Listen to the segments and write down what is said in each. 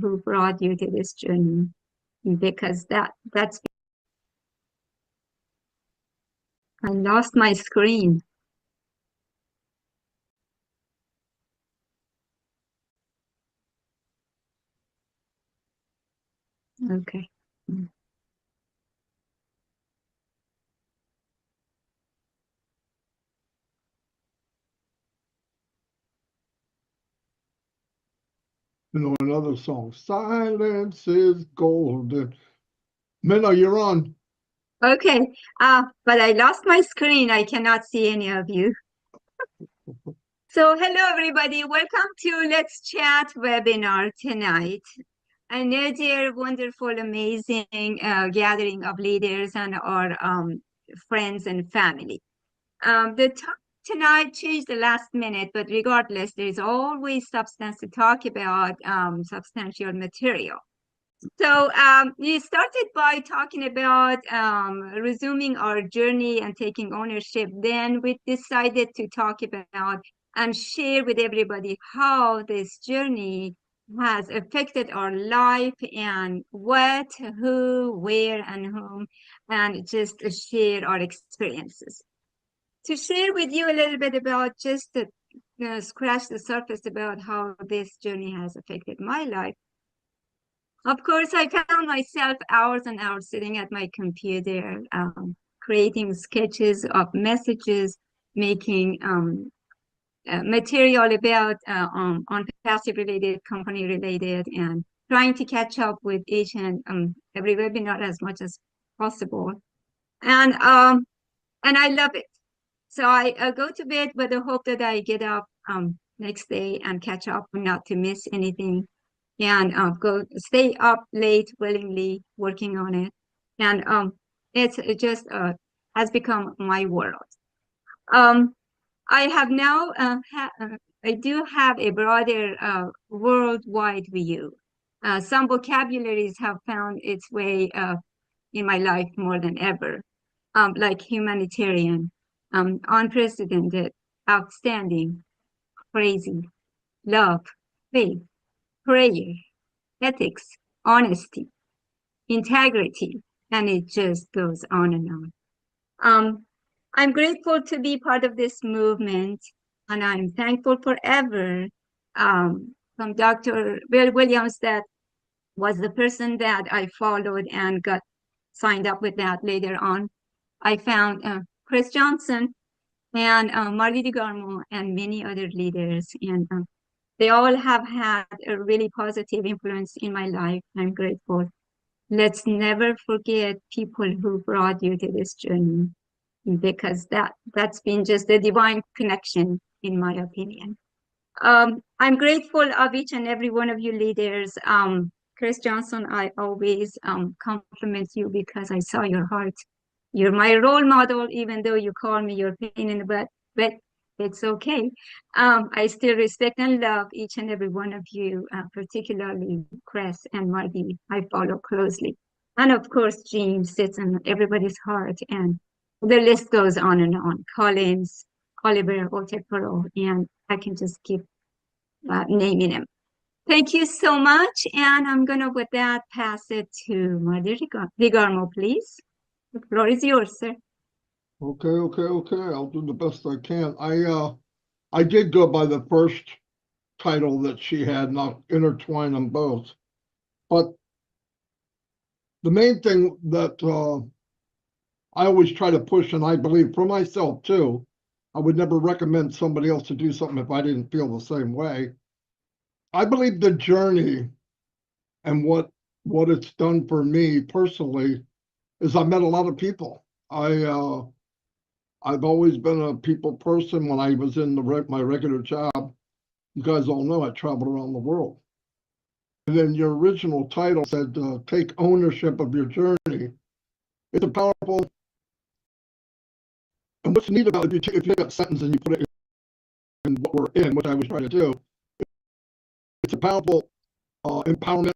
who brought you to this journey, because that's I lost my screen. Okay. You know, another song, Silence is Golden. Minna, you're on. Okay. But I lost my screen. I cannot see any of you. So hello, everybody. Welcome to Let's Chat webinar tonight. Another wonderful, amazing gathering of leaders and our friends and family. The talk tonight changed the last minute, but regardless, there is always substance to talk about, substantial material. So we started by talking about resuming our journey and taking ownership. Then we decided to talk about and share with everybody how this journey has affected our life and what, who, where, and whom, and just share our experiences. To share with you a little bit about just to scratch the surface about how this journey has affected my life. Of course, I found myself hours and hours sitting at my computer, creating sketches of messages, making material about on passive related, company related, and trying to catch up with each and every webinar as much as possible. And I love it. So I go to bed with the hope that I get up next day and catch up, not to miss anything, and stay up late willingly working on it. And it just has become my world. I have now I do have a broader worldwide view. Some vocabularies have found its way in my life more than ever, like humanitarian, unprecedented, outstanding, crazy, love, faith, prayer, ethics, honesty, integrity, and it just goes on and on. I'm grateful to be part of this movement, and I'm thankful forever from Dr. Bill Williams, that was the person that I followed and got signed up with that later on. I found Chris Johnson and Marty DeGarmo and many other leaders, and they all have had a really positive influence in my life. I'm grateful. Let's never forget people who brought you to this journey, because that's been just a divine connection, in my opinion. I'm grateful of each and every one of you leaders. Chris Johnson, I always compliment you because I saw your heart. You're my role model, even though you call me your pain in the butt, but it's okay. I still respect and love each and every one of you, particularly Chris and Marty. I follow closely. And of course, Jean sits in everybody's heart, and the list goes on and on. Collins, Oliver, Otepero, and I can just keep naming them. Thank you so much. And I'm going to, with that, pass it to Marty DeGarmo, please. The floor is yours, sir. Okay. I'll do the best I can. I did go by the first title that she had, not intertwine them both. But the main thing that I always try to push, and I believe for myself too, I would never recommend somebody else to do something if I didn't feel the same way. I believe the journey and what it's done for me personally is I met a lot of people. I've always been a people person. When I was in my regular job, you guys all know I traveled around the world. And then your original title said, take ownership of your journey. It's a powerful, and what's neat about it, if you take that sentence and you put it in what we're in, which I was trying to do, it's a powerful empowerment,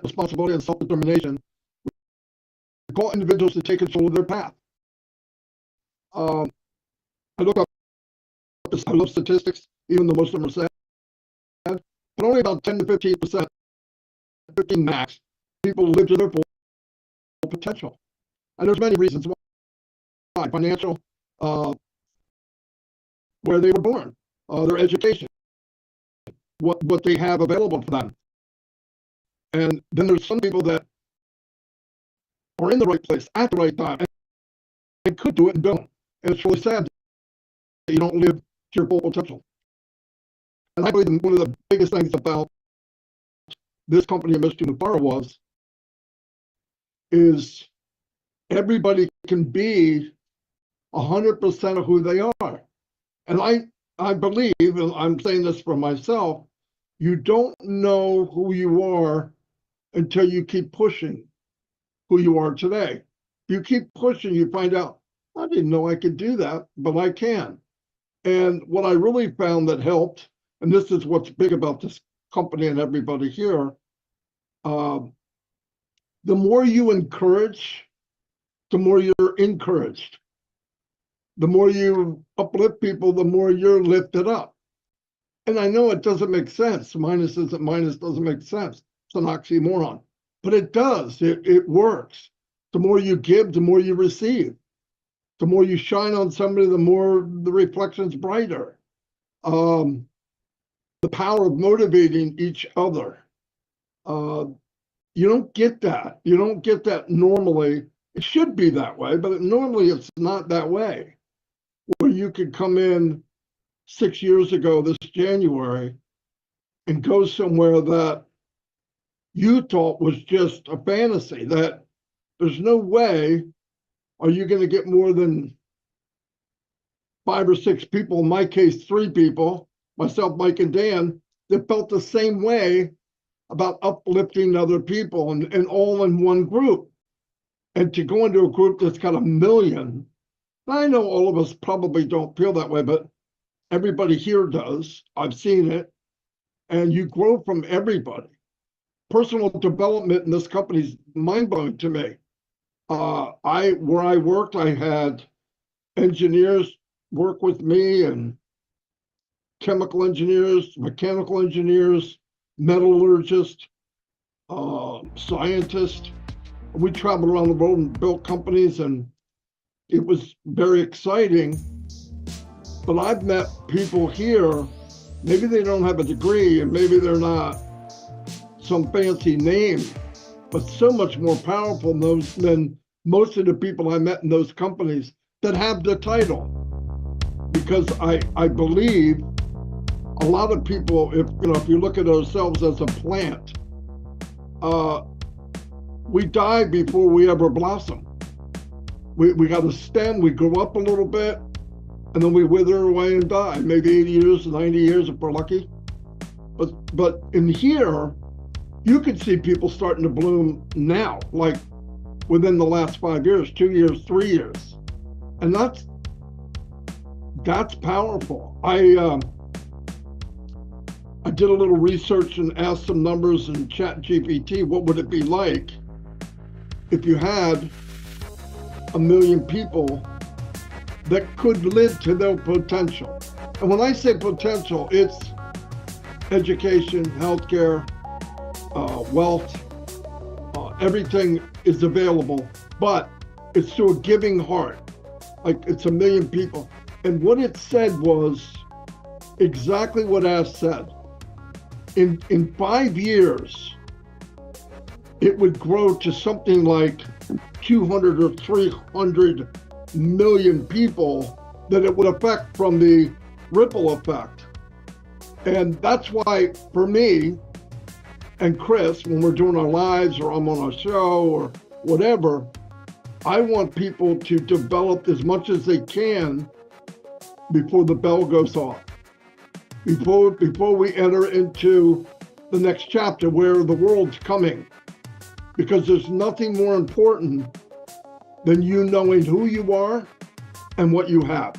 responsibility, and self-determination. We call individuals to take control of their path. I look up, I love statistics, even though most of them are sad, but only about 10 to 15% 15 max, people live to their full potential. And there's many reasons why. Financial, where they were born, their education, what they have available for them. And then there's some people that are in the right place at the right time and could do it and don't. And it's really sad that you don't live to your full potential. And I believe one of the biggest things about this company, Mr. Nupara, is everybody can be 100% of who they are. And I believe, and I'm saying this for myself, you don't know who you are until you keep pushing who you are today. You keep pushing, you find out, I didn't know I could do that, but I can. And what I really found that helped, and this is what's big about this company and everybody here, the more you encourage, the more you're encouraged. The more you uplift people, the more you're lifted up. And I know it doesn't make sense. Minus isn't minus doesn't make sense. It's an oxymoron. But it does. It works. The more you give, the more you receive. The more you shine on somebody, the more the reflection's brighter. The power of motivating each other. You don't get that. You don't get that normally. It should be that way, but normally it's not that way. Where you could come in 6 years ago this January and go somewhere that you thought was just a fantasy, that there's no way are you going to get more than 5 or 6 people, in my case, 3 people, myself, Mike, and Dan, that felt the same way about uplifting other people and all in one group. And to go into a group that's got 1 million, I know all of us probably don't feel that way, but everybody here does. I've seen it. And you grow from everybody. Personal development in this company is mind-blowing to me. Where I worked, I had engineers work with me, and chemical engineers, mechanical engineers, metallurgists, scientists. We traveled around the world and built companies, and it was very exciting. But I've met people here, maybe they don't have a degree and maybe they're not some fancy name, but so much more powerful than most of the people I met in those companies that have the title. Because I believe a lot of people, if you look at ourselves as a plant, we die before we ever blossom. We got a stem, we grow up a little bit, and then we wither away and die. Maybe 80 years, 90 years if we're lucky. But in here, you can see people starting to bloom now, like within the last 5 years, 2 years, 3 years. And that's powerful. I did a little research and asked some numbers in ChatGPT. What would it be like if you had 1 million people that could live to their potential? And when I say potential, it's education, healthcare, wealth, everything is available, but it's through a giving heart. Like, it's 1 million people. And what it said was exactly what Ash said. In 5 years, it would grow to something like 200 or 300 million people that it would affect from the ripple effect. And that's why, for me and Chris, when we're doing our lives or I'm on a show or whatever, I want people to develop as much as they can before the bell goes off. Before we enter into the next chapter where the world's coming. Because there's nothing more important than you knowing who you are and what you have.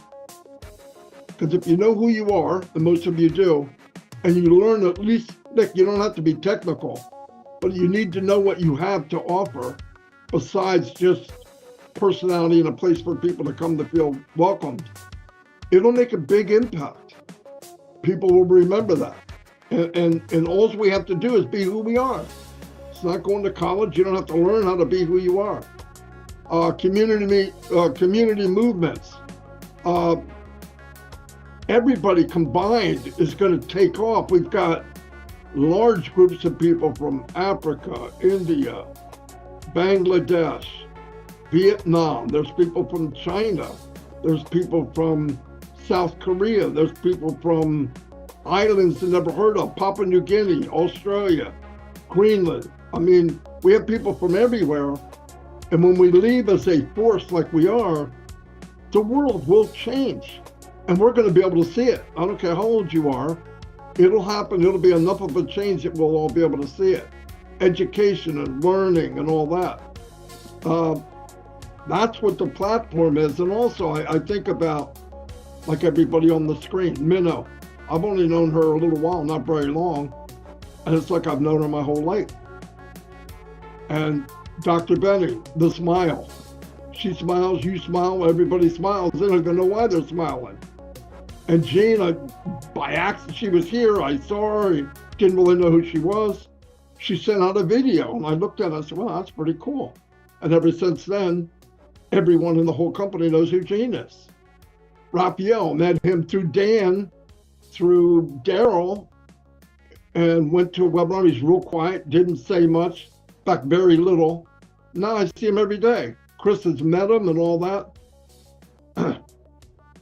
Because if you know who you are, and most of you do, and you learn at least, Nick, you don't have to be technical, but you need to know what you have to offer besides just personality and a place for people to come to feel welcomed. It'll make a big impact. People will remember that. And all we have to do is be who we are. It's not going to college. You don't have to learn how to be who you are. Community movements. Everybody combined is going to take off. We've got large groups of people from Africa, India, Bangladesh, Vietnam. There's people from China. There's people from South Korea. There's people from islands you never heard of, Papua New Guinea, Australia, Greenland. I mean, we have people from everywhere. And when we leave as a force like we are, the world will change. And we're going to be able to see it. I don't care how old you are. It'll happen. It'll be enough of a change that we'll all be able to see it. Education and learning and all that. That's what the platform is. And also, I think about, like everybody on the screen, Minnow. I've only known her a little while, not very long. And it's like I've known her my whole life. And Dr. Benny, the smile. She smiles, you smile, everybody smiles. They don't even know why they're smiling. And Jean, by accident, she was here. I saw her. I didn't really know who she was. She sent out a video, and I looked at it. I said, well, that's pretty cool. And ever since then, everyone in the whole company knows who Jean is. Raphael, met him through Dan, through Daryl, and went to a webinar. He's real quiet, didn't say much, in fact, very little. Now I see him every day. Chris has met him and all that.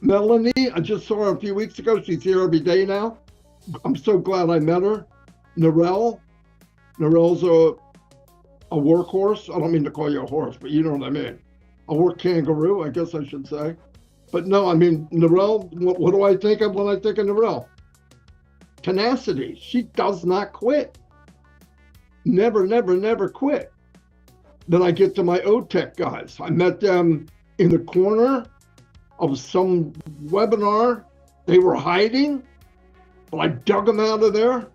Melanie, I just saw her a few weeks ago. She's here every day now. I'm so glad I met her. Narelle. Narelle's a workhorse. I don't mean to call you a horse, but you know what I mean. A work kangaroo, I guess I should say. But no, I mean, Narelle, what do I think of when I think of Narelle? Tenacity. She does not quit. Never, never, never quit. Then I get to my OTech guys. I met them in the corner of some webinar. They were hiding, but I dug them out of there.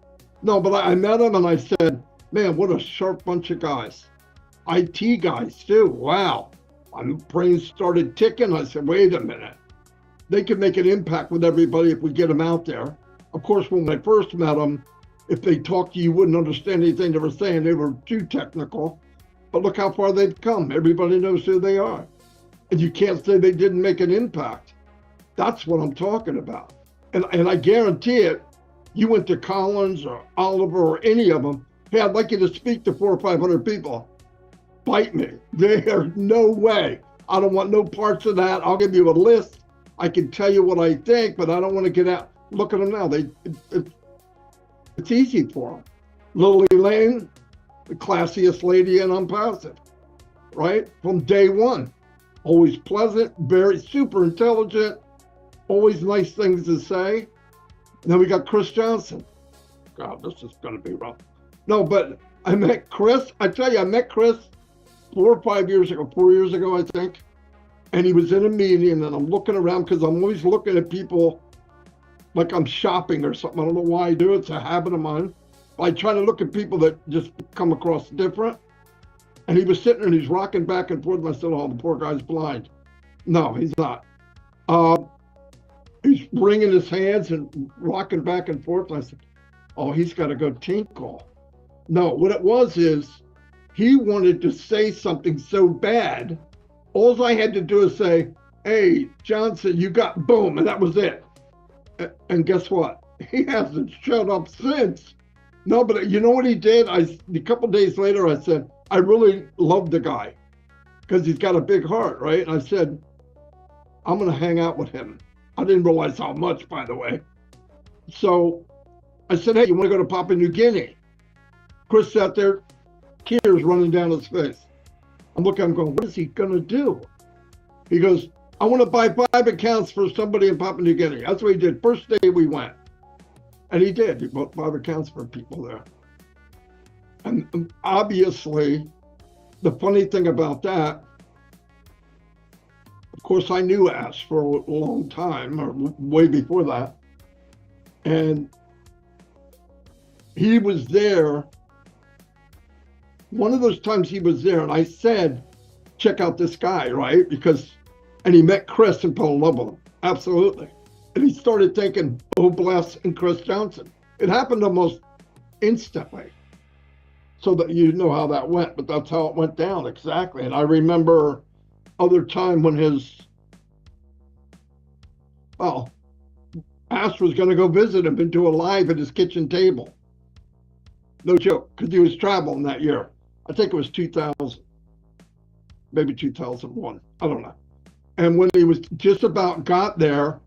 No, but I met them and I said, man, what a sharp bunch of guys. IT guys too, wow. My brain started ticking. I said, wait a minute. They could make an impact with everybody if we get them out there. Of course, when I first met them, if they talked to you, you wouldn't understand anything they were saying. They were too technical. But look how far they've come. Everybody knows who they are. And you can't say they didn't make an impact. That's what I'm talking about. And I guarantee it, you went to Collins or Oliver or any of them, hey, I'd like you to speak to 400 or 500 people. Bite me. There's no way. I don't want no parts of that. I'll give you a list. I can tell you what I think, but I don't want to get out. Look at them now. It's easy for them. Lily Lane, the classiest lady in Unpassive, right? From day one. Always pleasant, very super intelligent, always nice things to say. And then we got Chris Johnson. God, this is going to be rough. No, but I met Chris. I tell you, I met Chris 4 or 5 years ago, 4 years ago, I think. And he was in a meeting, and I'm looking around because I'm always looking at people like I'm shopping or something. I don't know why I do it. It's a habit of mine. I try to look at people that just come across different. And he was sitting there and he's rocking back and forth. And I said, oh, the poor guy's blind. No, he's not. He's wringing his hands and rocking back and forth. And I said, oh, he's got to go tinkle. No, what it was is he wanted to say something so bad. All I had to do is say, hey, Johnson, you got boom. And that was it. And guess what? He hasn't shut up since. No, but you know what he did? A couple days later, I said, I really love the guy because he's got a big heart, right? And I said, I'm going to hang out with him. I didn't realize how much, by the way. So I said, hey, you want to go to Papua New Guinea? Chris sat there, tears running down his face. I'm looking, I'm going, what is he going to do? He goes, I want to buy 5 accounts for somebody in Papua New Guinea. That's what he did. First day we went. And he did. He bought 5 accounts for people there. And obviously, the funny thing about that, of course, I knew Ash for a long time, or way before that. And he was there. One of those times he was there, and I said, check out this guy, right? And he met Chris and fell in love with him. Absolutely. And he started thinking, oh, bless, and Chris Johnson. It happened almost instantly. so that you know how that went, but that's how it went down exactly. And I remember other time when Ash was going to go visit him and do a live at his kitchen table. No joke, because he was traveling that year. I think it was 2000, maybe 2001. I don't know. And when he was just about got there,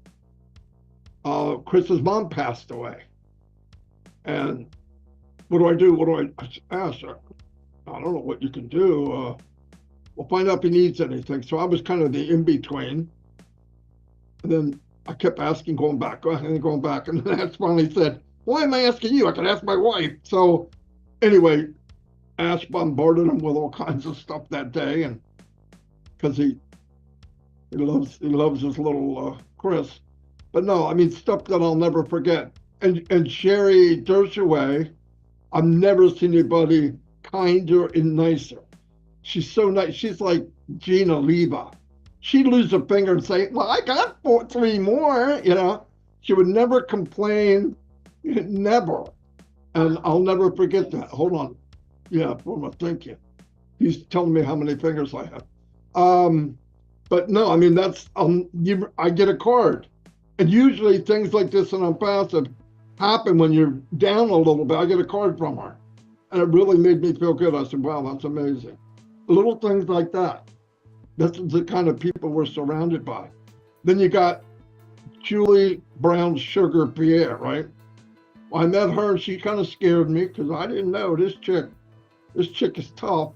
Chris's mom passed away. And what do I do? What do I ask her? I don't know what you can do. We'll find out if he needs anything. So I was kind of the in-between. And then I kept asking, going back. And then Ash finally said, why am I asking you? I can ask my wife. So anyway, Ash bombarded him with all kinds of stuff that day. And because he loves his little Chris. But no, I mean, stuff that I'll never forget. And Sherry Dershoway, I've never seen anybody kinder and nicer. She's so nice. She's like Gina Leva. She'd lose a finger and say, well, I got 3 more, you know. She would never complain, never. And I'll never forget that. Hold on. Yeah, thank you. He's telling me how many fingers I have. But no, I mean, I get a card. And usually things like this in Unpassive happen when you're down a little bit. I get a card from her. And it really made me feel good. I said, wow, that's amazing. Little things like that. That's the kind of people we're surrounded by. Then you got Julie Brown Sugar Pierre, right? Well, I met her and she kind of scared me because I didn't know this chick is tough.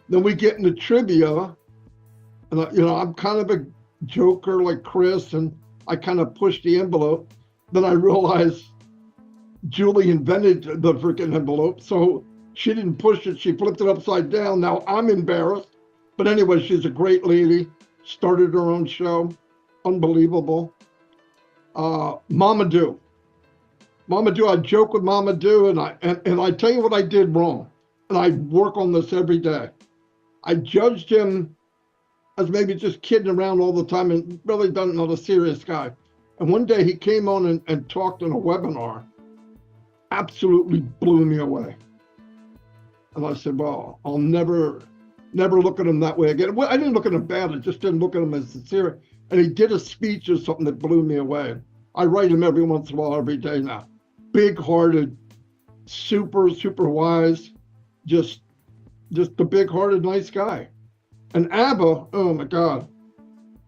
Then we get into trivia. And I'm kind of a joker like Chris, and I kind of push the envelope. Then I realized Julie invented the freaking envelope, so she didn't push it. She flipped it upside down. Now I'm embarrassed. But anyway, she's a great lady. Started her own show. Unbelievable. Mama Do. I joke with Mama Do, and I tell you what I did wrong. And I work on this every day. I judged him as maybe just kidding around all the time and really not a serious guy. And one day he came on and talked in a webinar. Absolutely blew me away. And I said, well, I'll never look at him that way again. Well, I didn't look at him bad. I just didn't look at him as sincere. And he did a speech or something that blew me away. I write him every once in a while, every day now. Big-hearted, super, super wise, just a big-hearted, nice guy. And Abba, oh my God,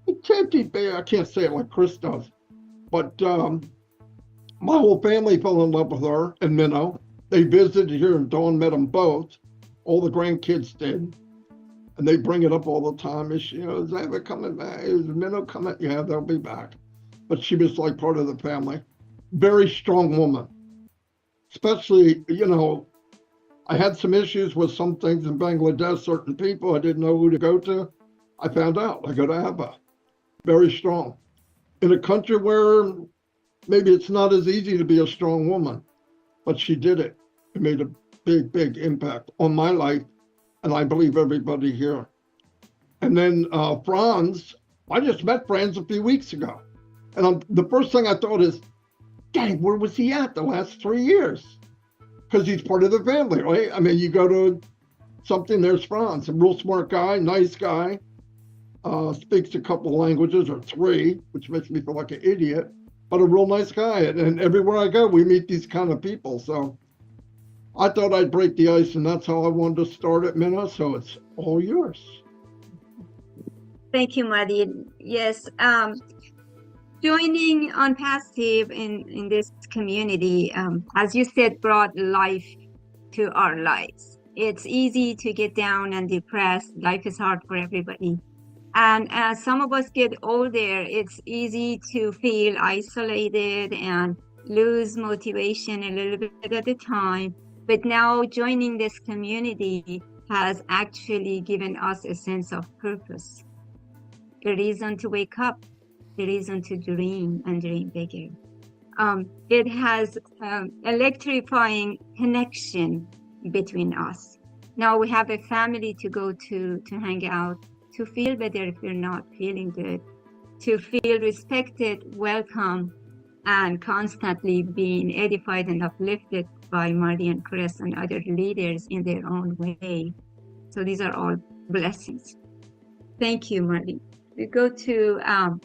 I can't say it like Chris does, but my whole family fell in love with her and Minnow. They visited here and Dawn met them both. All the grandkids did. And they bring it up all the time. Is Abba coming back? Is Minnow coming? Yeah, they'll be back. But she was like part of the family. Very strong woman. Especially, I had some issues with some things in Bangladesh, certain people. I didn't know who to go to. I found out. I go to Abba. Very strong. In a country where maybe it's not as easy to be a strong woman, but she did it. It made a big, big impact on my life, and I believe everybody here. And then Franz, I just met Franz a few weeks ago. And the first thing I thought is, dang, where was he at the last 3 years? Because he's part of the family, right? I mean, you go to something, there's Franz, a real smart guy, nice guy, speaks a couple of languages or 3, which makes me feel like an idiot, but a real nice guy. And everywhere I go, we meet these kind of people. So I thought I'd break the ice, and that's how I wanted to start it, Minna. So it's all yours. Thank you, Madi. Yes. Joining Unpassive in this community, as you said, brought life to our lives. It's easy to get down and depressed. Life is hard for everybody. And as some of us get older, it's easy to feel isolated and lose motivation a little bit at a time. But now joining this community has actually given us a sense of purpose, a reason to wake up, a reason to dream and dream bigger. It has electrifying connection between us. Now we have a family to go to hang out, to feel better if we're not feeling good, to feel respected, welcome, and constantly being edified and uplifted by Marty and Chris and other leaders in their own way. So these are all blessings. Thank you, Marty. We go to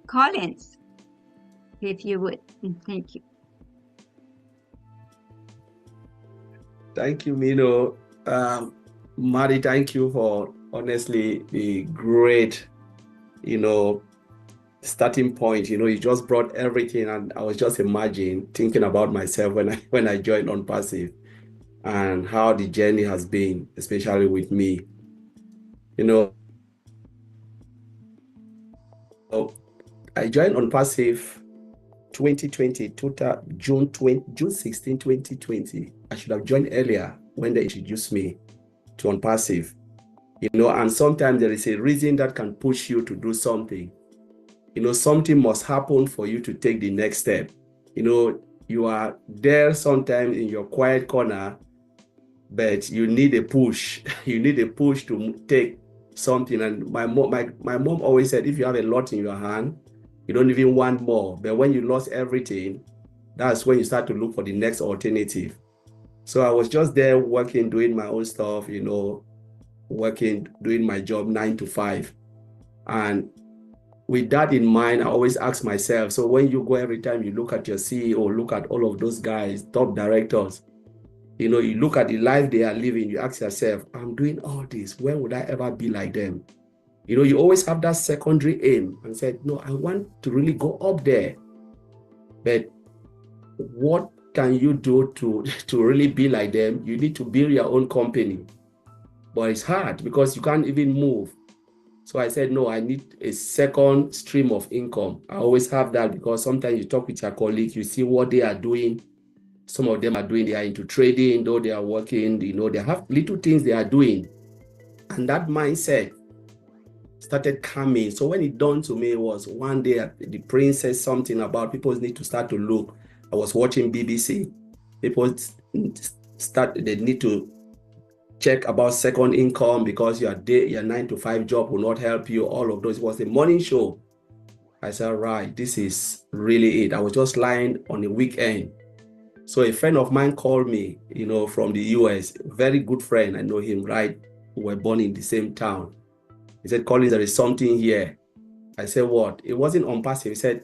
Collins, if you would. Thank you. Thank you, Mino. Marty, thank you for honestly the great, starting point. You just brought everything, and I was just thinking about myself when I joined on Passive and how the journey has been, especially with me. I joined on Passive 2020, June 16, 2020. I should have joined earlier when they introduced me to on Passive. And sometimes there is a reason that can push you to do something. Something must happen for you to take the next step. You are there sometimes in your quiet corner, but you need a push. You need a push to take something. And my mom always said, if you have a lot in your hand, you don't even want more. But when you lost everything, that's when you start to look for the next alternative. So I was just there working, doing my own stuff, working, doing my job 9 to 5. And with that in mind, I always ask myself, so when you go every time you look at your CEO, look at all of those guys, top directors, you look at the life they are living, you ask yourself, I'm doing all this, when would I ever be like them? You always have that secondary aim and said, no, I want to really go up there. But what can you do to really be like them? You need to build your own company. But it's hard because you can't even move. So I said, no, I need a second stream of income. I always have that because sometimes you talk with your colleagues, you see what they are doing. Some of them they are into trading, though they are working, they have little things they are doing. And that mindset started coming. So when it dawned to me, it was one day the prince said something about people need to start to look. I was watching BBC. People they need to check about second income because your 9 to 5 job will not help you. All of those. It was a morning show. I said, right, this is really it. I was just lying on a weekend. So a friend of mine called me, from the US, very good friend. I know him, right? We were born in the same town. He said, Collins, there is something here. I said, what? It wasn't on Passive. He said,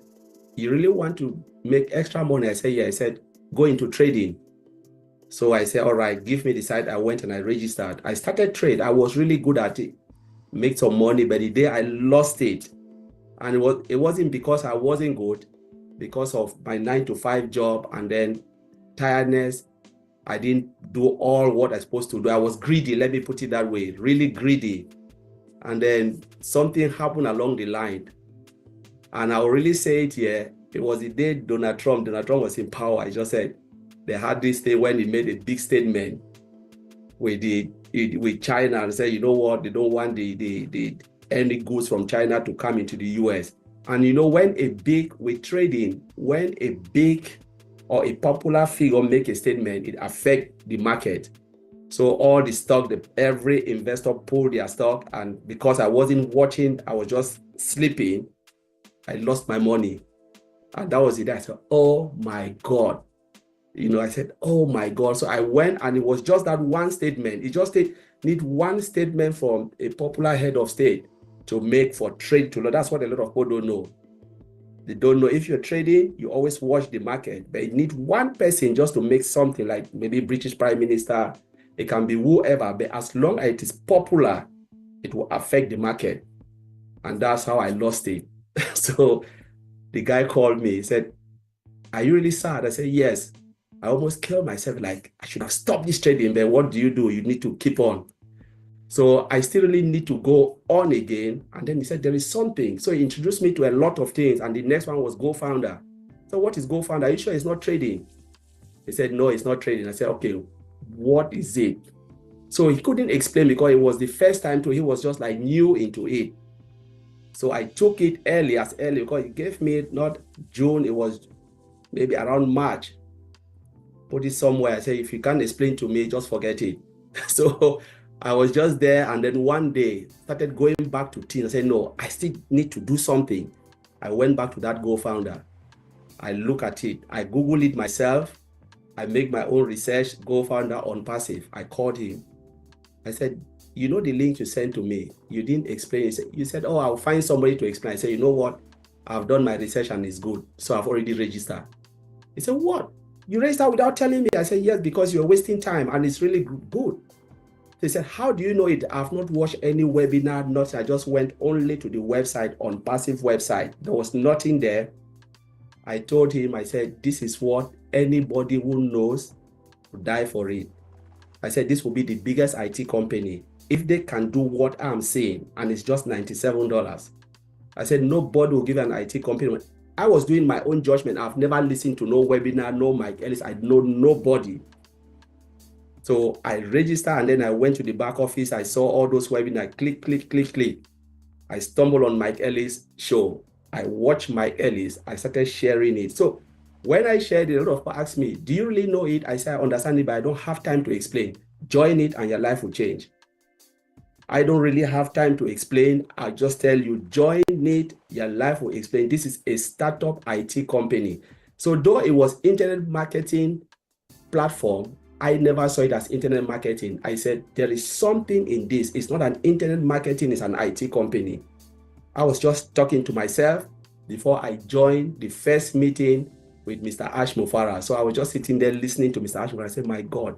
you really want to make extra money? I said, yeah. I said, go into trading. So I said, all right, give me the site. I went and I registered. I started trade. I was really good at it, make some money, but the day I lost it, and it wasn't because I wasn't good, because of my 9 to 5 job and then tiredness. I didn't do all what I was supposed to do. I was greedy, let me put it that way, really greedy. And then something happened along the line. And I'll really say it here. It was the day Donald Trump was in power. I just said, they had this day when he made a big statement with China and said, you know what, they don't want any goods from China to come into the US. And when with trading, when a big or a popular figure make a statement, it affects the market. So all the stock, every investor pulled their stock, and because I wasn't watching, I was just sleeping, I lost my money. And that was it. I said, oh my God. I said, oh my God. So I went, and it was just that one statement. It just need one statement from a popular head of state to make for trade to know. That's what a lot of people don't know. They don't know if you're trading, you always watch the market, but you need one person just to make something, like maybe British Prime Minister. It can be whoever, but as long as it is popular, it will affect the market. And that's how I lost it. So the guy called me, he said, are you really sad? I said, yes. I almost killed myself. Like, I should have stopped this trading, but what do? You need to keep on. So I still really need to go on again. And then he said, there is something. So he introduced me to a lot of things. And the next one was GoFounder. So what is GoFounder? Are you sure it's not trading? He said, no, it's not trading. I said, okay, what is it? So he couldn't explain because it was the first time he was just like new into it. So I took it early because he gave me not June, it was maybe around March. Put it somewhere. I said, if you can't explain to me, just forget it. So I was just there, and then one day started going back to teams. I said, no, I still need to do something. I went back to that GoFounder. I look at it. I Googled it myself. I make my own research, go found out on Passive. I called him. I said, you know the link you sent to me, you didn't explain it. You said, oh, I'll find somebody to explain. I said, you know what? I've done my research and it's good. So I've already registered. He said, what? You registered without telling me? I said, yes, because you're wasting time and it's really good. They said, how do you know it? I've not watched any webinar, nothing. I just went only to the website, on Passive website. There was nothing there. I told him, I said, this is what anybody who knows will die for it. I said, this will be the biggest IT company. If they can do what I'm saying, and it's just $97. I said, nobody will give an IT company. I was doing my own judgment. I've never listened to no webinar, no Mike Ellis. I know nobody. So I registered and then I went to the back office. I saw all those webinars, click, click, click, click. I stumbled on Mike Ellis' show. I watched Mike Ellis. I started sharing it. So when I shared it, a lot of people asked me, do you really know it? I said, I understand it, but I don't have time to explain. Join it and your life will change. I don't really have time to explain. I just tell you, join it, your life will explain. This is a startup IT company. So though it was internet marketing platform, I never saw it as internet marketing. I said, there is something in this. It's not an internet marketing, it's an IT company. I was just talking to myself before I joined the first meeting with Mr. Ash Mufara. So I was just sitting there listening to Mr. Ash Mufara. I said, my God,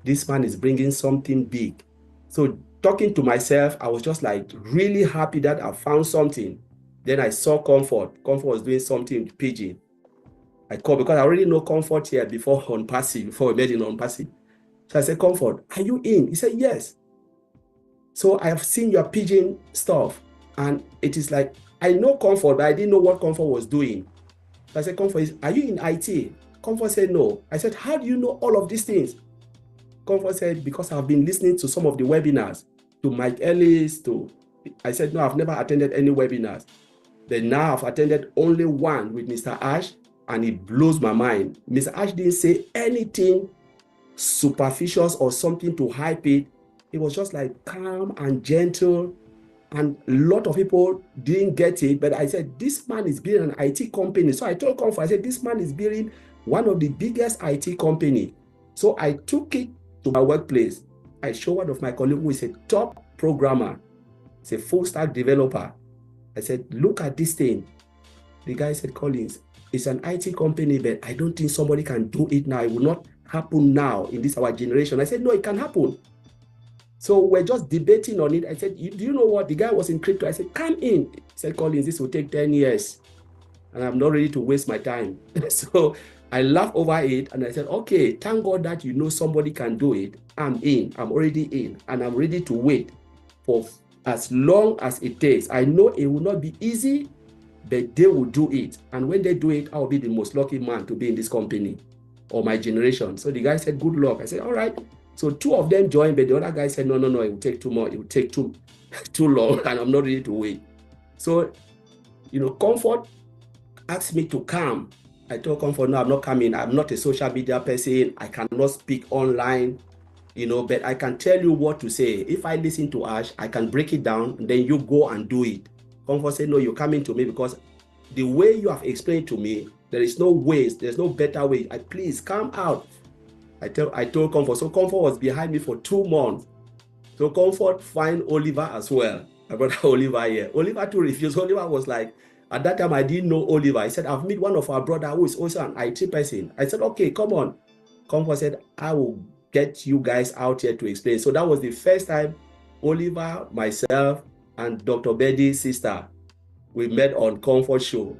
this man is bringing something big. So talking to myself, I was just like really happy that I found something. Then I saw Comfort. Comfort was doing something with Pidgin. I called because I already know Comfort here before on Passive, before we met in on Passive. So I said, Comfort, are you in? He said, yes. So I have seen your Pidgin stuff. And it is like, I know Comfort, but I didn't know what Comfort was doing. So I said, Comfort, are you in IT? Comfort said, no. I said, how do you know all of these things? Comfort said, because I've been listening to some of the webinars, to Mike Ellis, I said, no, I've never attended any webinars. But now I've attended only one with Mr. Ash, and it blows my mind. Mr. Ash didn't say anything superficial or something to hype it. It was just like calm and gentle. And a lot of people didn't get it, but I said, this man is building an IT company. So I told Comfort, I said, this man is building one of the biggest IT company. So I took it to my workplace. I showed one of my colleagues who is a top programmer. He's a full stack developer. I said, look at this thing. The guy said, Collins, it's an IT company, but I don't think somebody can do it now. It will not happen now in this our generation. I said, no, it can happen. So we're just debating on it. I said, do you know what? The guy was in crypto. I said, come in. He said, Collins, this will take 10 years. And I'm not ready to waste my time. So I laughed over it. And I said, okay, thank God that you know somebody can do it. I'm in. I'm already in. And I'm ready to wait for as long as it takes. I know it will not be easy, but they will do it. And when they do it, I'll be the most lucky man to be in this company or my generation. So the guy said, good luck. I said, all right. So two of them joined, but the other guy said, no, it will take too much. It will take too long, and I'm not ready to wait. So, Comfort asked me to come. I told Comfort, no, I'm not coming. I'm not a social media person. I cannot speak online, but I can tell you what to say. If I listen to Ash, I can break it down, and then you go and do it. Comfort said, no, you're coming to me because the way you have explained to me, there is no ways, there's no better way. Please come out. I told Comfort. So Comfort was behind me for 2 months. So Comfort find Oliver as well. I brought Oliver here. Oliver too refused. Oliver was like, at that time I didn't know Oliver. He said, I've met one of our brother who is also an IT person. I said, okay, come on. Comfort said, I will get you guys out here to explain. So that was the first time Oliver, myself, and Dr. Betty's sister, we met on Comfort show.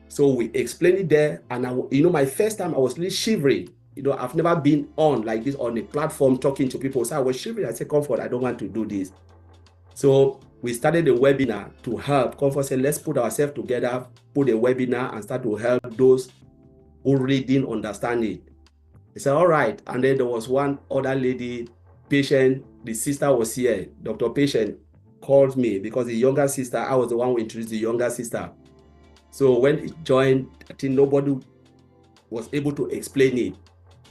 So we explained it there. And my first time I was really shivering. I've never been on like this on a platform talking to people. So I was shivering. I said, Comfort, I don't want to do this. So we started a webinar to help. Comfort said, let's put ourselves together, put a webinar and start to help those who really didn't understand it. He said, all right. And then there was one other lady, Patient, the sister was here. Dr. Patient called me because the younger sister, I was the one who introduced the younger sister. So when it joined, I think nobody was able to explain it.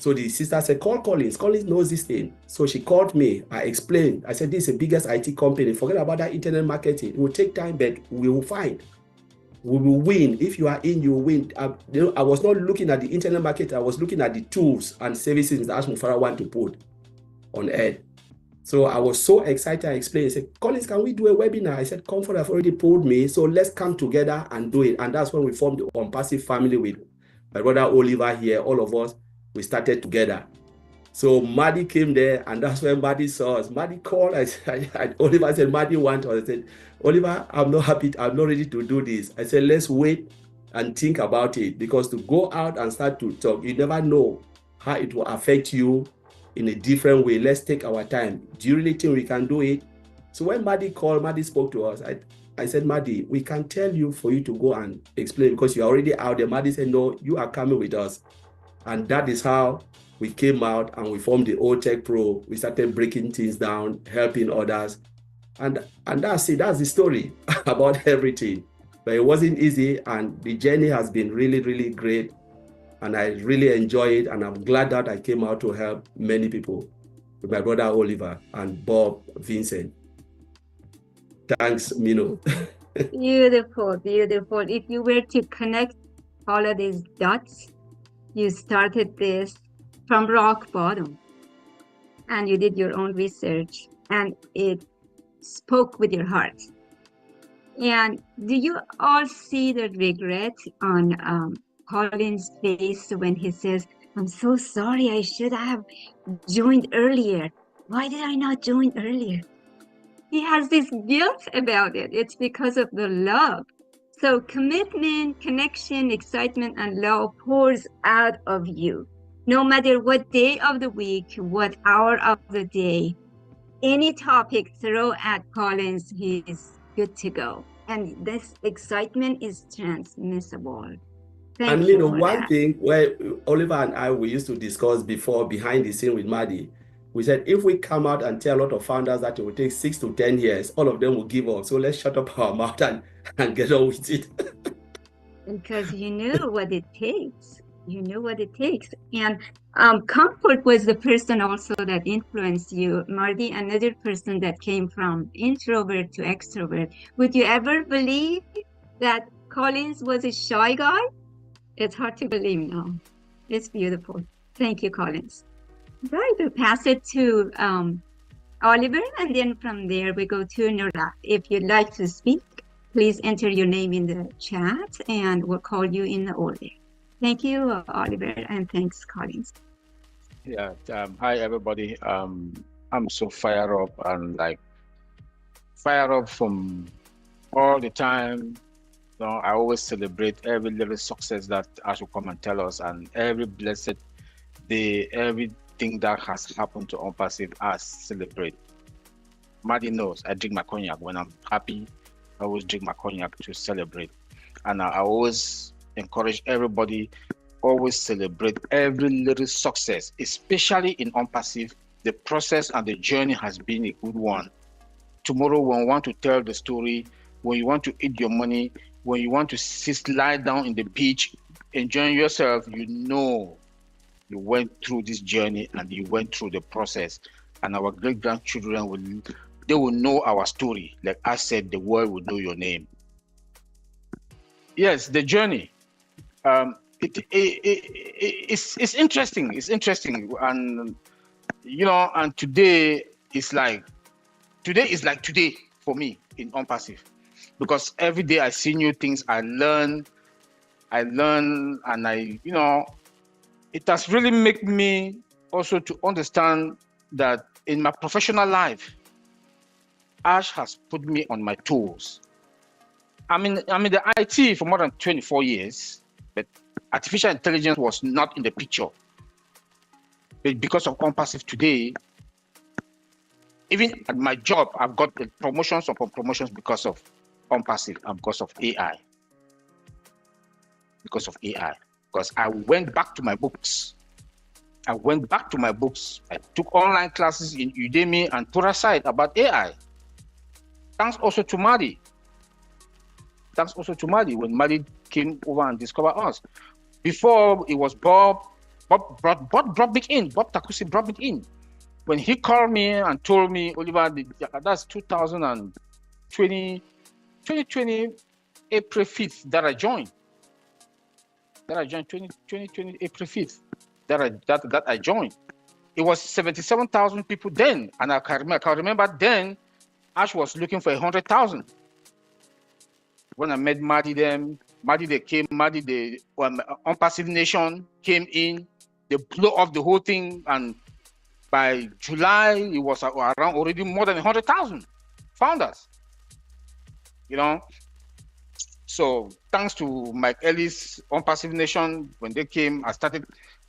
So the sister said, call Collins. Collins knows this thing. So she called me. I explained. I said, this is the biggest IT company. Forget about that internet marketing. It will take time, but we will find. We will win. If you are in, you will win. I was not looking at the internet market. I was looking at the tools and services that Ash Mufara want to put on air. So I was so excited. I explained. I said, Collins, can we do a webinar? I said, Comfort have already pulled me. So let's come together and do it. And that's when we formed the Unpassive family with my brother Oliver here. All of us, we started together. So Maddie came there, and that's when Maddie saw us. Maddie called. Oliver said, Maddie wants us. I said, Oliver, I'm not happy. I'm not ready to do this. I said, let's wait and think about it, because to go out and start to talk, you never know how it will affect you in a different way. Let's take our time. Do you really think we can do it? So when Maddie called, Maddie spoke to us. I said, Maddie, we can tell you for you to go and explain, because you're already out there. Maddie said, no, you are coming with us. And that is how we came out and we formed the Old Tech Pro. We started breaking things down, helping others. And that's it. That's the story about everything. But it wasn't easy, and the journey has been really, really great. And I really enjoy it. And I'm glad that I came out to help many people with my brother Oliver and Bob Vincent. Thanks, Mino. Beautiful, beautiful. If you were to connect all of these dots, you started this from rock bottom, and you did your own research, and it spoke with your heart. And do you all see the regret on Colin's face when he says, I'm so sorry, I should have joined earlier. Why did I not join earlier? He has this guilt about it. It's because of the love. So commitment, connection, excitement, and love pours out of you. No matter what day of the week, what hour of the day, any topic throw at Collins, he is good to go. And this excitement is transmissible. And you know, one thing where Oliver and I, we used to discuss before behind the scene with Maddie, we said, if we come out and tell a lot of founders that it will take 6 to 10 years, all of them will give up. So let's shut up our mouth and get on with it. Because you knew what it takes. You knew what it takes. And Comfort was the person also that influenced you. Marty, another person that came from introvert to extrovert. Would you ever believe that Collins was a shy guy? It's hard to believe now. It's beautiful. Thank you, Collins. Right, we'll pass it to Oliver, and then from there we go to Nora. If you'd like to speak, please enter your name in the chat and we'll call you in the order. Thank you, Oliver, and thanks, Collins. Yeah, hi everybody. I'm so fired up and like fired up from all the time. You know, I always celebrate every little success that Ash will come and tell us, and every blessed day, everything that has happened to Unpassive, I celebrate. Maddie knows I drink my cognac when I'm happy. I always drink my cognac to celebrate, and I always encourage everybody, always celebrate every little success, especially in Unpassive. The process and the journey has been a good one. Tomorrow, when you want to tell the story, when you want to eat your money, when you want to sit, lie down in the beach, enjoying yourself, you know you went through this journey and you went through the process. And our great-grandchildren they will know our story. Like I said, the world will know your name. Yes, the journey. It's interesting. It's interesting, and you know, and today is like today for me in Unpassive, because every day I see new things. I learn, and you know, it has really made me also to understand that in my professional life, Ash has put me on my toes. I'm in the IT for more than 24 years, but artificial intelligence was not in the picture. But because of Unpassive today, even at my job, I've got promotions upon promotions because of Unpassive and because of AI. Because I went back to my books. I took online classes in Udemy and put aside about AI. Thanks also to Maddie. When Maddie came over and discovered us. Before it was Bob brought me in. Bob Takusi brought me in. When he called me and told me, Oliver, that's 2020, April 5th that I joined. 2020, April 5th that I joined. It was 77,000 people then, and I can remember then Ash was looking for 100,000. When I met Maddie, they came, the Unpassive Nation came in, they blew off the whole thing, and by July, it was around already more than 100,000 founders. You know, so thanks to Mike Ellis, Unpassive Nation, when they came, I started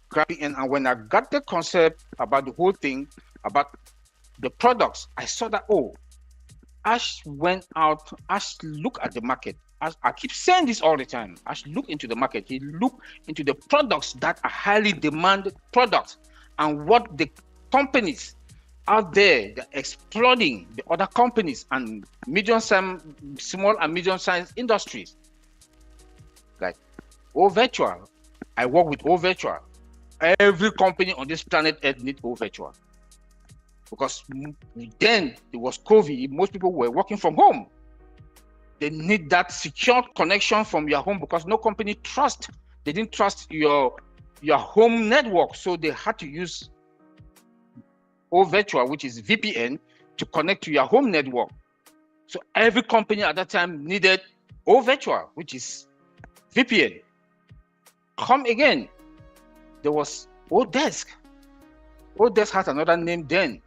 grabbing in, and when I got the concept about the whole thing, about the products, I saw that, oh, Ash went out, Ash looked at the market. I keep saying this all the time. Ash looked into the market. He looked into the products that are highly demanded products and what the companies out there, they're exploiting the other companies and small and medium-sized industries. Like Virtual. I work with Virtual. Every company on this planet Earth needs Virtual. Because then it was COVID, most people were working from home. They need that secure connection from your home because no company they didn't trust your home network. So they had to use Virtual, which is VPN, to connect to your home network. So every company at that time needed Virtual, which is VPN. Come again, there was Odesk. Odesk has another name then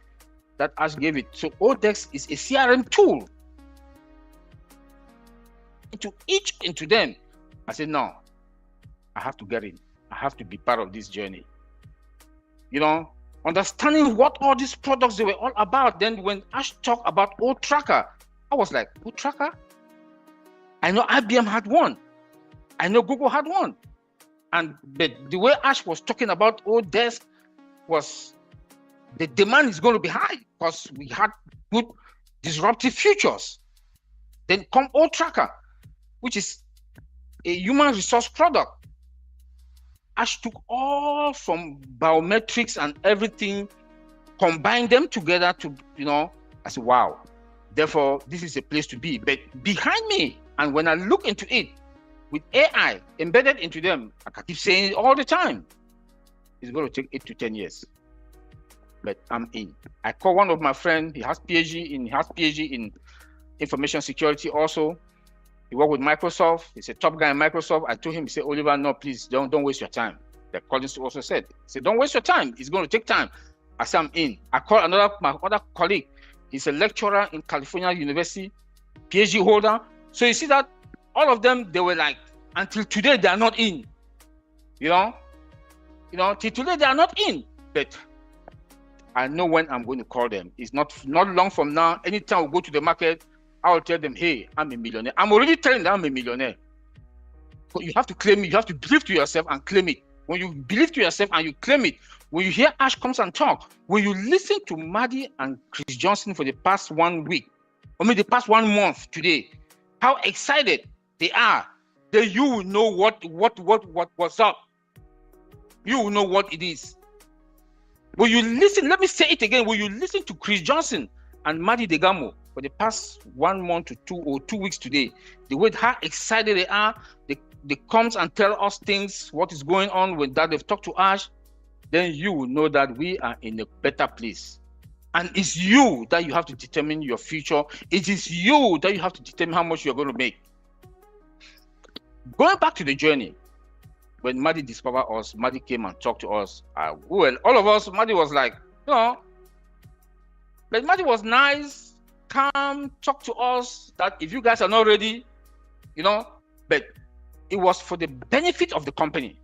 that Ash gave it. So Odesk is a CRM tool. Into them, I said, no, I have to get in. I have to be part of this journey. You know, understanding what all these products they were all about. Then when Ash talked about Tracker, I was like, Tracker? I know IBM had one. I know Google had one. But the way Ash was talking about Odesk was the demand is going to be high because we had good disruptive futures. Then come Tracker, which is a human resource product. Ash took all from biometrics and everything, combined them together to, I said, wow, therefore, this is a place to be. But behind me, and when I look into it, with AI embedded into them, I keep saying it all the time, it's going to take 8 to 10 years. But I'm in. I call one of my friends, he has PhD in information security also. He worked with Microsoft. He's a top guy in Microsoft. I told him, he said, Oliver, no, please don't waste your time. Like Collins also said, he said, don't waste your time. It's going to take time. I said, I'm in. I called my other colleague. He's a lecturer in California University, PhD holder. So you see that all of them, they were like, until today, they are not in. Till today, they are not in. But I know when I'm going to call them. It's not long from now. Anytime we go to the market, I'll tell them, hey, I'm a millionaire. I'm already telling them I'm a millionaire. But you have to claim it. You have to believe to yourself and claim it. When you believe to yourself and you claim it, when you hear Ash comes and talk, when you listen to Maddie and Chris Johnson for the past 1 week, the past 1 month today, how excited they are, then you will know what's up. You will know what it is. When you listen, let me say it again, when you listen to Chris Johnson and Maddie Degamo for the past 1 month to 2 weeks today, the way how excited they are, they comes and tell us things, what is going on when that they've talked to Ash, then you will know that we are in a better place. And it's you that you have to determine your future. It is you that you have to determine how much you're going to make. Going back to the journey, when Maddie discovered us, Maddie came and talked to us. All of us, Maddie was like, but Maddie was nice, calm, talked to us that if you guys are not ready, but it was for the benefit of the company.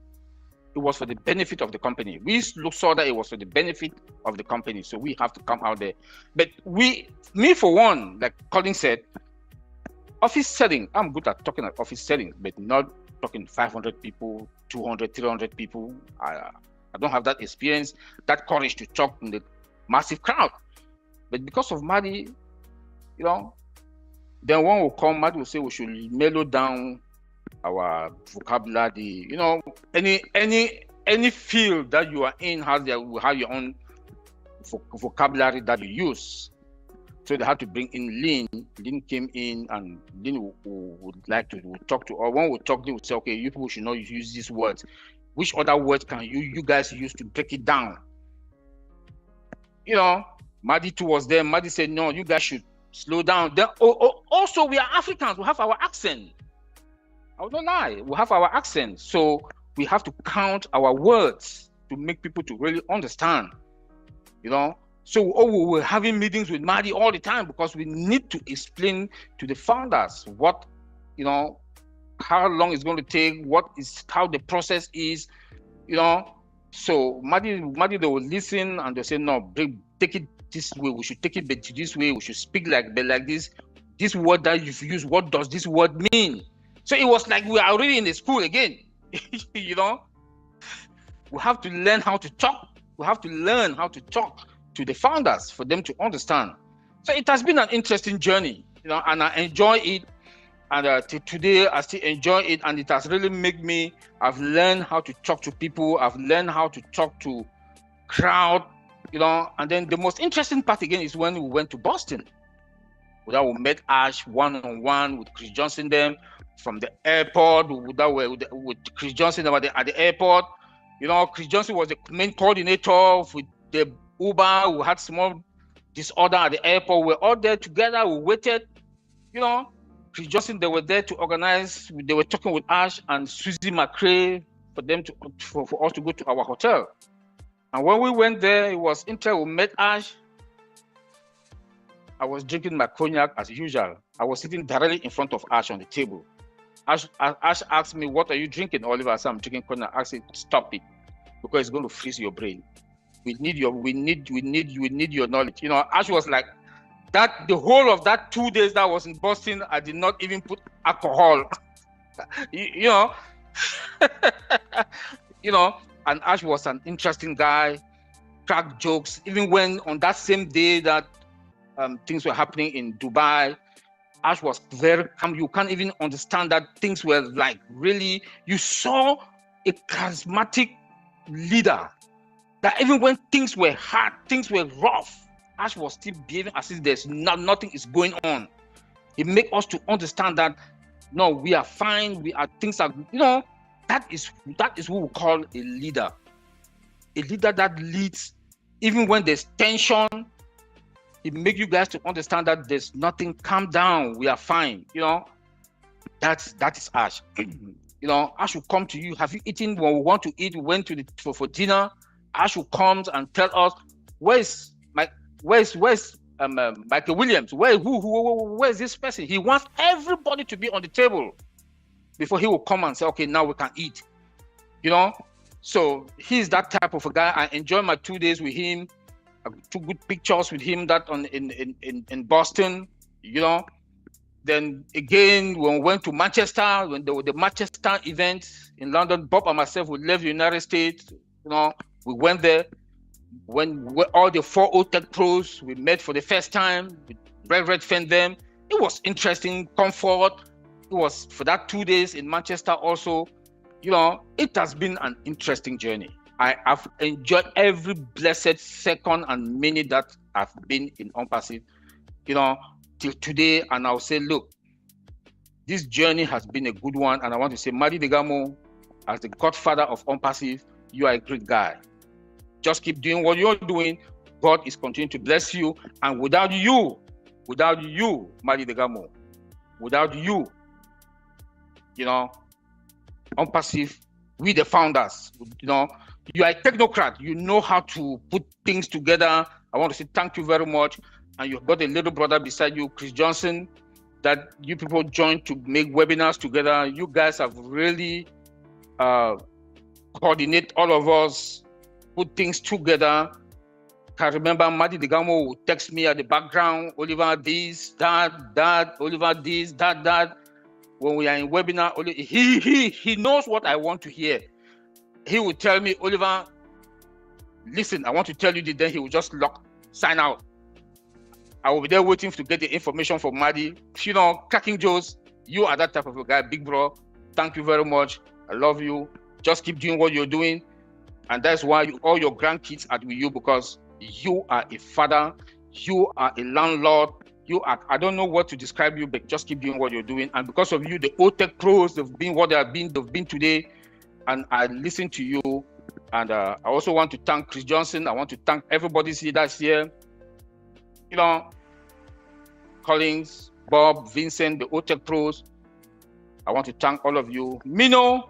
It was for the benefit of the company. We saw that it was for the benefit of the company. So we have to come out there. But me for one, like Colin said, office setting, I'm good at talking at office settings, but not talking 500 people, 200, 300 people. I don't have that experience, that courage to talk in the massive crowd. But because of Maddie, then one will come, Maddie will say we should mellow down our vocabulary. Any field that you are in will have your own vocabulary that you use. So they had to bring in Lynn. Lynn came in, and Lynn would like to talk to, or when we talk, they would say, okay, you people should not use these words. Which other words can you guys use to break it down? You know, Madi too was there. Madi said, no, you guys should slow down. Then, also, we are Africans. We have our accent. I will not lie. We have our accent. So we have to count our words to make people to really understand. You know, so we're having meetings with Madi all the time because we need to explain to the founders what, you know, how long it's going to take, how the process is, you know. So Madi, they will listen and they say, no, take it this way. We should take it this way. We should speak like this. This word that you've used, what does this word mean? So it was like we are already in the school again. You know, we have to learn how to talk. We have to learn how to talk to the founders for them to understand. So it has been an interesting journey, you know, and I enjoy it. And today I still enjoy it, and it has really made me. I've learned how to talk to people. I've learned how to talk to crowd, you know. And then the most interesting part again is when we went to Boston. We met Ash one-on-one with Chris Johnson them from the airport. With Chris Johnson at the airport. You know, Chris Johnson was the main coordinator with the Uber who had small disorder at the airport. We're all there together. We waited, you know. Chris Johnson, they were there to organize. They were talking with Ash and Susie McCrae for us to go to our hotel. And when we went there, it was until we met Ash. I was drinking my cognac as usual. I was sitting directly in front of Ash on the table. Ash asked me, "What are you drinking, Oliver?" I said, "I'm drinking cognac." I said, "Stop it, because it's going to freeze your brain. We need your knowledge." You know, Ash was like, that the whole of that 2 days that I was in Boston, I did not even put alcohol. you know, you know. And Ash was an interesting guy, cracked jokes. Even when on that same day that things were happening in Dubai, Ash was very calm. You can't even understand that things were like really. You saw a charismatic leader that even when things were hard, things were rough, Ash was still behaving as if there's nothing is going on. It makes us to understand that no, we are fine. Things are, you know, that is what we call a leader. A leader that leads even when there's tension. It makes you guys to understand that there's nothing. Calm down. We are fine. You know, that is Ash. You know, Ash will come to you. Have you eaten? When we want to eat, we went to for dinner. Ash will come and tell us, where's Michael Williams? Where's this person? He wants everybody to be on the table before he will come and say, okay, now we can eat. You know, so he's that type of a guy. I enjoy my 2 days with him. I took good pictures with him in Boston. You know, then again when we went to Manchester, when there was the Manchester event in London, Bob and myself we left the United States. You know, we went there. When all the 4 Tech Pros we met for the first time, with Red Fendem, it was interesting, comfort. It was for that 2 days in Manchester also. You know, it has been an interesting journey. I have enjoyed every blessed second and minute that I've been in Unpassive, you know, till today. And I'll say, look, this journey has been a good one. And I want to say, Madi Degamo, as the godfather of Unpassive, you are a great guy. Just keep doing what you're doing. God is continuing to bless you. And without you, Madi Degamo, without you, you know, Unpassive, we the founders, you know, you are a technocrat. You know how to put things together. I want to say thank you very much. And you've got a little brother beside you, Chris Johnson, that you people joined to make webinars together. You guys have really coordinate all of us, put things together. I remember Madi Degamo would text me at the background, Oliver this, that, Oliver this, that. When we are in webinar, he knows what I want to hear. He would tell me, Oliver, listen, I want to tell you this. Then he would just sign out. I will be there waiting to get the information from Madi. You know, cracking jokes. You are that type of a guy, big bro. Thank you very much. I love you. Just keep doing what you're doing. And that's why all your grandkids are with you, because you are a father. You are a landlord. You are, I don't know what to describe you, but just keep doing what you're doing. And because of you, the old tech pros, they've been what they've been today. And I listen to you. And I also want to thank Chris Johnson. I want to thank everybody that's here. You know, Collins, Bob, Vincent, the old tech pros. I want to thank all of you. Mino,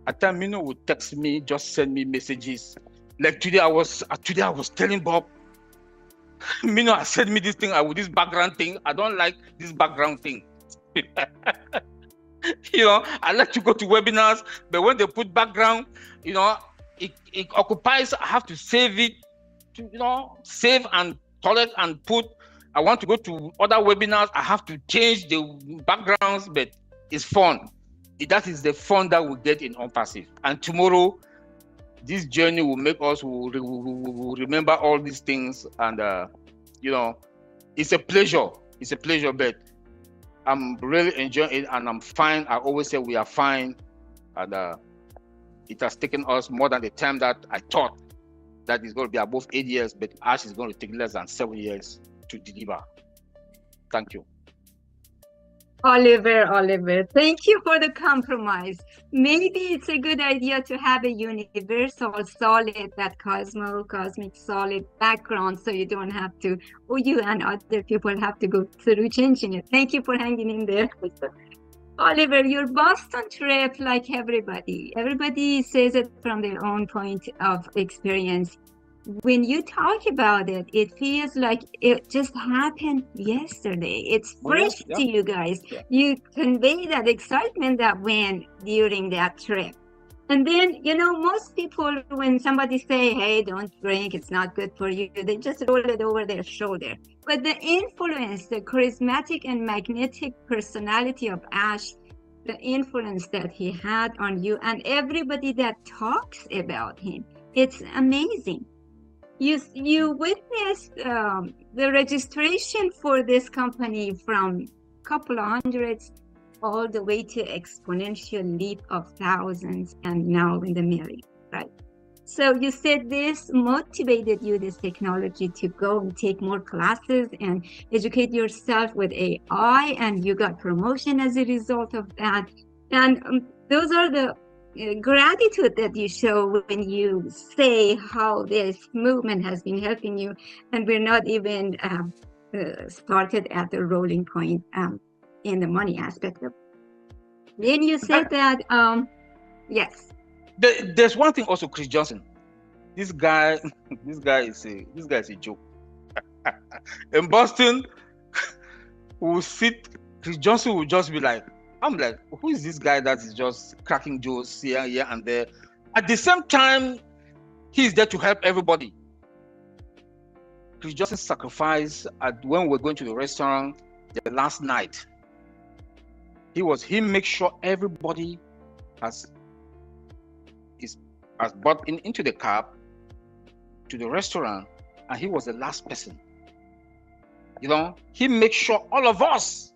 at times Mino would text me, just send me messages. Like today I was telling Bob, Mino has sent me this thing with this background thing. I don't like this background thing. You know, I like to go to webinars, but when they put background, you know, it occupies. I have to save it, to, you know, save and collect and put. I want to go to other webinars. I have to change the backgrounds, but it's fun. That is the fun that we get in unpassive. And tomorrow, this journey will make us will remember all these things. And you know, it's a pleasure. It's a pleasure, but I'm really enjoying it, and I'm fine. I always say we are fine, and it has taken us more than the time that I thought that it's going to be above 8 years, but Ash is going to take less than 7 years to deliver. Thank you. Oliver, thank you for the compromise. Maybe it's a good idea to have a universal solid, that cosmic solid background, so you don't have to, or you and other people have to go through changing it. Thank you for hanging in there. Oliver, your Boston trip, like everybody says it from their own point of experience. When you talk about it, it feels like it just happened yesterday. It's fresh to you guys. Yeah. You convey that excitement that went during that trip. And then, you know, most people, when somebody say, hey, don't drink, it's not good for you, they just roll it over their shoulder. But the influence, the charismatic and magnetic personality of Ash, the influence that he had on you and everybody that talks about him, it's amazing. You witnessed the registration for this company from a couple of hundreds all the way to exponential leap of thousands and now in the millions, right? So you said this motivated you, this technology, to go and take more classes and educate yourself with AI, and you got promotion as a result of that. And those are the gratitude that you show when you say how this movement has been helping you, and we're not even started at the rolling point in the money aspect of it. Then you said that yes, there's one thing also, Chris Johnson, this guy is a joke. In Boston, we'll sit, Chris Johnson will just be like, I'm like, who is this guy that is just cracking jokes here and there? At the same time, he's there to help everybody. Chris Johnson sacrificed when we were going to the restaurant the last night. He make sure everybody has bought into the cab to the restaurant, and he was the last person. You know, he makes sure all of us.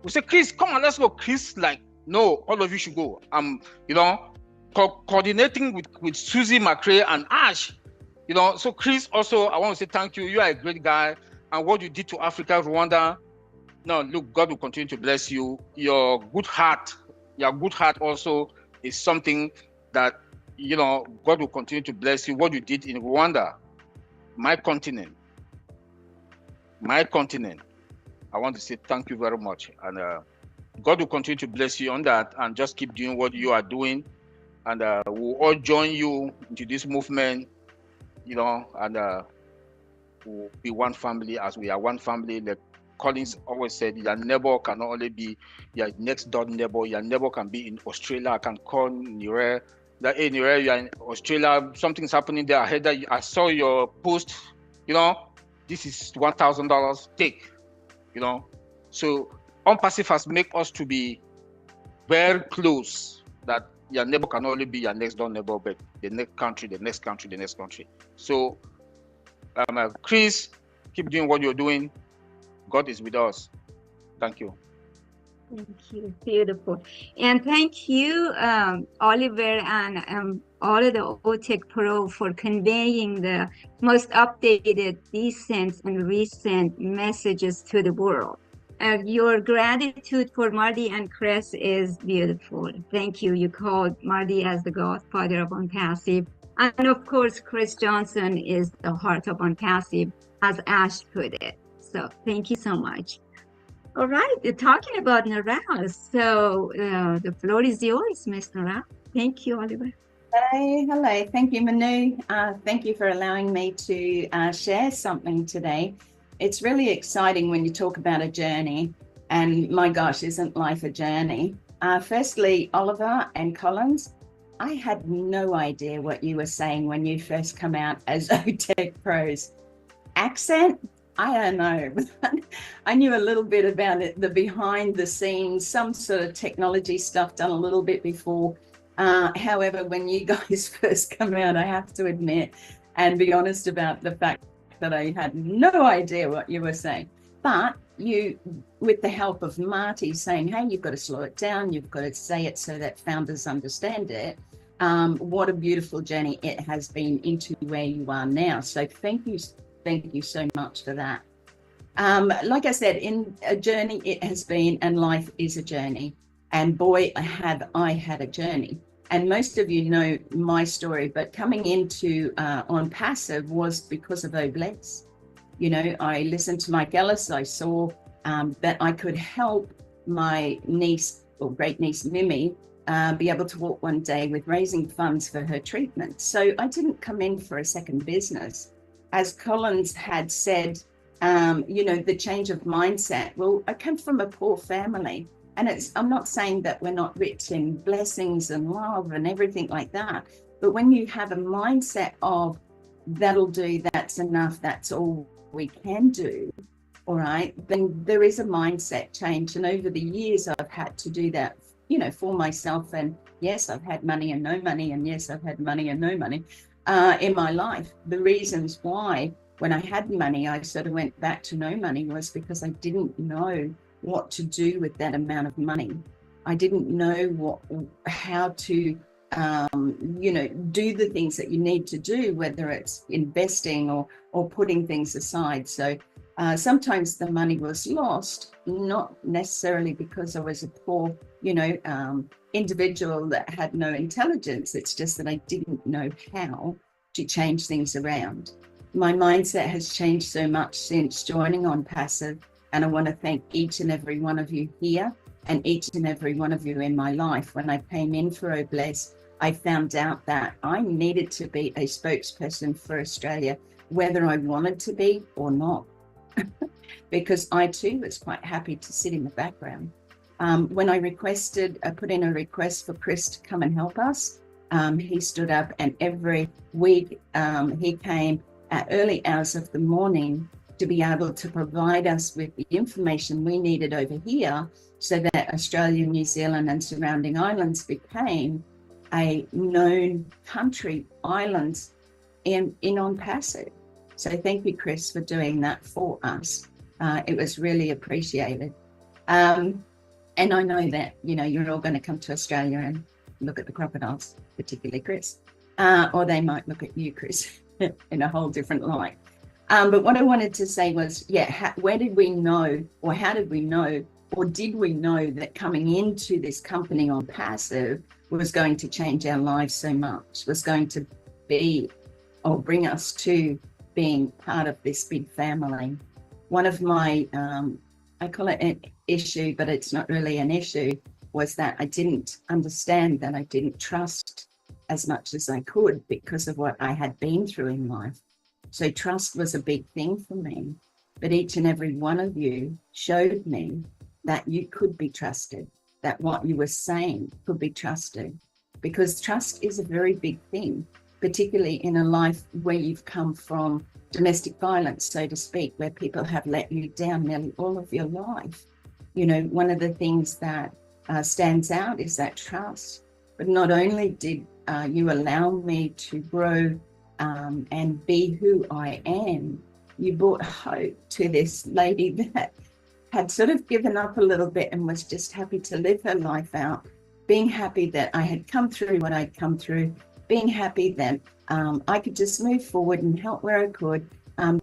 We say, Chris, come on, let's go. Chris, like, no, all of you should go. You know, coordinating with Susie McRae and Ash. You know, so Chris, also, I want to say thank you. You are a great guy. And what you did to Africa, Rwanda, no, look, God will continue to bless you. Your good heart also is something that, you know, God will continue to bless you. What you did in Rwanda, my continent, I want to say thank you very much. And God will continue to bless you on that, and just keep doing what you are doing. And we'll all join you into this movement, you know, and we'll be one family as we are one family. Like Collins always said, your neighbor can only be your next door neighbor. Your neighbor can be in Australia. I can call Nire. That, hey, Nire, you're in Australia. Something's happening there. I heard that I saw your post. You know, this is $1,000. Take. You know, so unpassive has made us to be very close, that your neighbor can only be your next door neighbor, but the next country, the next country, the next country. So, Chris, keep doing what you're doing. God is with us. Thank you. Thank you. Beautiful. And thank you, Oliver, and all of the OTech Pro for conveying the most updated, decent, and recent messages to the world. Your gratitude for Marty and Chris is beautiful. Thank you. You called Marty as the godfather of Unpassive. And of course, Chris Johnson is the heart of Unpassive, as Ash put it. So thank you so much. All right, talking about Narelle, so the floor is yours, Miss Narelle. Thank you, Oliver. Hey, hello. Thank you, Manu. Thank you for allowing me to share something today. It's really exciting when you talk about a journey, and my gosh, isn't life a journey? Firstly, Oliver and Collins, I had no idea what you were saying when you first come out as OTech Pros. Accent? I don't know. I knew a little bit about it, the behind the scenes, some sort of technology stuff done a little bit before. However, when you guys first come out, I have to admit and be honest about the fact that I had no idea what you were saying. But you, with the help of Marty saying, hey, you've got to slow it down, you've got to say it so that founders understand it. What a beautiful journey it has been into where you are now. So thank you so much for that. Like I said, in a journey it has been, and life is a journey. And boy, have I had a journey. And most of you know my story, but coming into Unpassive was because of Obless. You know, I listened to Mike Ellis. I saw that I could help my niece, or great niece Mimi, be able to walk one day with raising funds for her treatment. So I didn't come in for a second business. As Collins had said, you know, the change of mindset. Well, I come from a poor family, and I'm not saying that we're not rich in blessings and love and everything like that. But when you have a mindset of that'll do, that's enough, that's all we can do, all right, then there is a mindset change. And over the years, I've had to do that, you know, for myself. And yes, I've had money and no money. And yes, I've had money and no money. In my life. The reasons why when I had money, I sort of went back to no money was because I didn't know what to do with that amount of money. I didn't know how to, you know, do the things that you need to do, whether it's investing or putting things aside. So sometimes the money was lost, not necessarily because I was a poor, you know, individual that had no intelligence. It's just that I didn't know how to change things around. My mindset has changed so much since joining Unpassive, and I want to thank each and every one of you here and each and every one of you in my life. When I came in for Obless, I found out that I needed to be a spokesperson for Australia, whether I wanted to be or not, because I too was quite happy to sit in the background. When I put in a request for Chris to come and help us, he stood up, and every week he came at early hours of the morning to be able to provide us with the information we needed over here so that Australia, New Zealand and surrounding islands became a known country, islands in Unpassive. So thank you, Chris, for doing that for us. It was really appreciated. And I know that, you know, you're all going to come to Australia and look at the crocodiles, particularly Chris, or they might look at you, Chris, in a whole different light. But what I wanted to say was, yeah, where did we know, or how did we know, or did we know that coming into this company Unpassive was going to change our lives so much, was going to be, or bring us to being part of this big family? One of my, I call it an issue, but it's not really an issue, was that I didn't understand, that I didn't trust as much as I could because of what I had been through in life. So trust was a big thing for me. But each and every one of you showed me that you could be trusted, that what you were saying could be trusted, because trust is a very big thing, particularly in a life where you've come from domestic violence, so to speak, where people have let you down nearly all of your life. You know, one of the things that stands out is that trust. But not only did you allow me to grow and be who I am, you brought hope to this lady that had sort of given up a little bit and was just happy to live her life out, being happy that I had come through what I'd come through, being happy that I could just move forward and help where I could,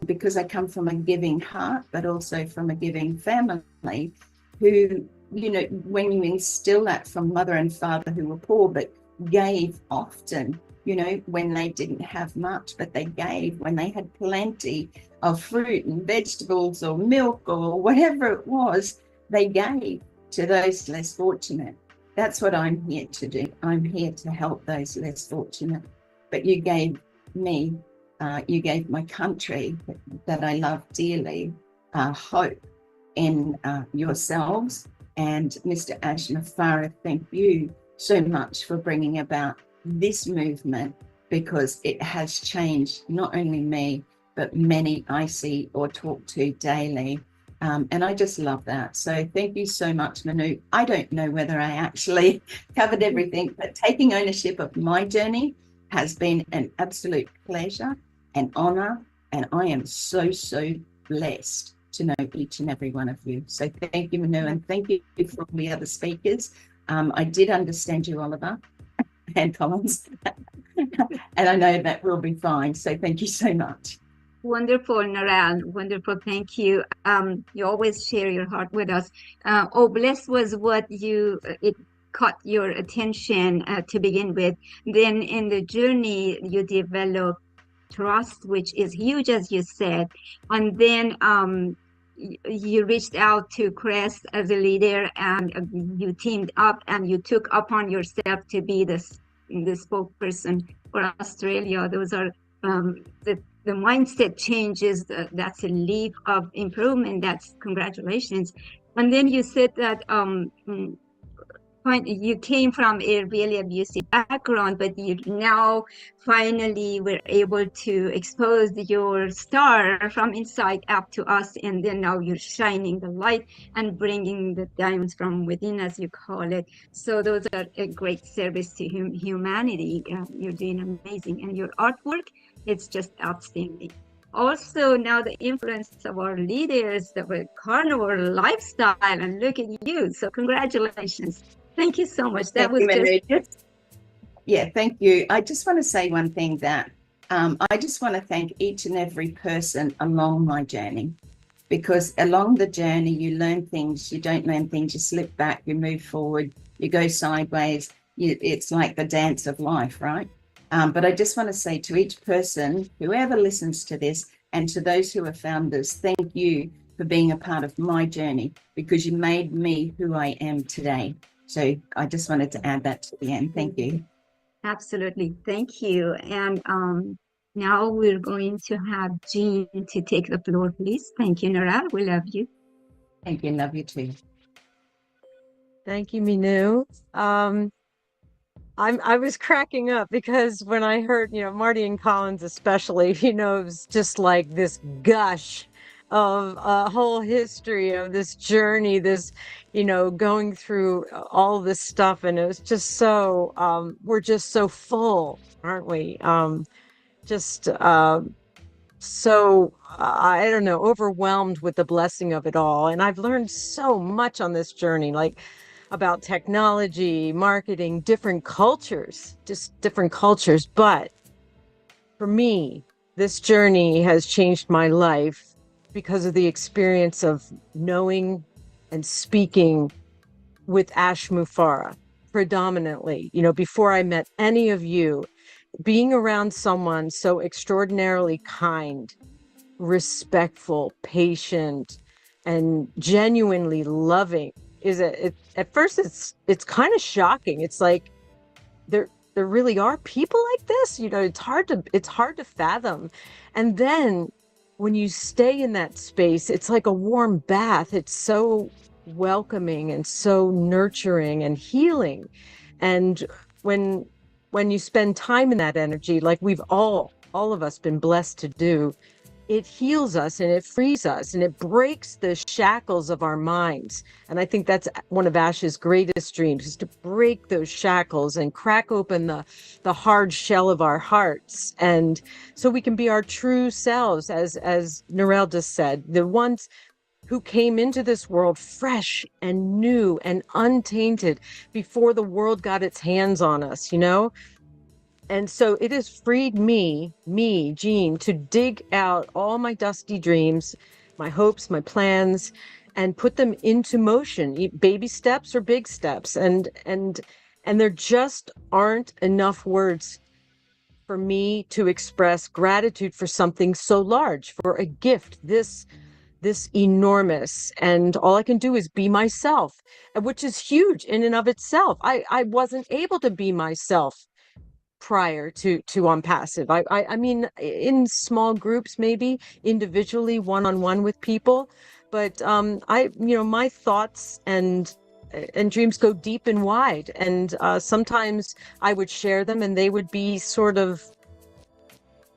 because I come from a giving heart, but also from a giving family who, you know, when you instill that from mother and father who were poor but gave often, you know, when they didn't have much, but they gave when they had plenty of fruit and vegetables or milk or whatever it was, they gave to those less fortunate. That's what I'm here to do. I'm here to help those less fortunate. But you gave me, you gave my country that I love dearly, hope in yourselves. And Mr. Ashmafara, thank you so much for bringing about this movement, because it has changed not only me, but many I see or talk to daily. And I just love that. So thank you so much, Manu. I don't know whether I actually covered everything, but taking ownership of my journey has been an absolute pleasure and honor. And I am so, so blessed to know each and every one of you. So thank you, Manu, and thank you for all the other speakers. I did understand you, Oliver and Collins, and I know that will be fine. So thank you so much. Wonderful, Narelle. Wonderful. Thank you. You always share your heart with us. Oh, blessed was what it caught your attention to begin with. Then in the journey, you develop trust, which is huge, as you said. And then you reached out to Crest as a leader, and you teamed up and you took upon yourself to be the spokesperson for Australia. Those are the mindset changes. That's a leap of improvement. That's congratulations. And then you said that you came from a really abusive background, but you now finally were able to expose your star from inside up to us, and then now you're shining the light and bringing the diamonds from within, as you call it. So those are a great service to humanity. You're doing amazing, and your artwork, it's just outstanding. Also, now the influence of our leaders, the carnivore lifestyle, and look at you. So congratulations. Thank you so much. That was just... Yeah, thank you. I just want to say one thing, that I just want to thank each and every person along my journey, because along the journey, you learn things, you don't learn things, you slip back, you move forward, you go sideways. It's like the dance of life, right? But I just want to say to each person, whoever listens to this, and to those who are founders, thank you for being a part of my journey, because you made me who I am today. So I just wanted to add that to the end. Thank you. Absolutely. Thank you. And now we're going to have Jean to take the floor, please. Thank you, Nora. We love you. Thank you. Love you too. Thank you, Minu. I was cracking up because when I heard, Marty and Collins especially, it was just like this gush of a whole history of this journey, this, going through all this stuff. And it was just so, we're just so full, aren't we? So, I don't know, overwhelmed with the blessing of it all. And I've learned so much on this journey, like about technology, marketing, different cultures, just different cultures. But for me, this journey has changed my life because of the experience of knowing and speaking with Ashmufara predominantly. Before I met any of you, being around someone so extraordinarily kind, respectful, patient, and genuinely loving at first it's kind of shocking. It's like there really are people like this. It's hard to fathom. And then when you stay in that space, it's like a warm bath. It's so welcoming and so nurturing and healing. And when you spend time in that energy, like we've all of us been blessed to do, it heals us and it frees us and it breaks the shackles of our minds. And I think that's one of Ash's greatest dreams, is to break those shackles and crack open the hard shell of our hearts. And so we can be our true selves, as Narelle just said, the ones who came into this world fresh and new and untainted before the world got its hands on us, you know? And so it has freed me, Jean, to dig out all my dusty dreams, my hopes, my plans, and put them into motion, baby steps or big steps. And there just aren't enough words for me to express gratitude for something so large, for a gift this enormous. And all I can do is be myself, which is huge in and of itself. I wasn't able to be myself prior to On Passive. I mean, in small groups, maybe individually, one-on-one with people, but my thoughts and dreams go deep and wide, and sometimes I would share them and they would be sort of,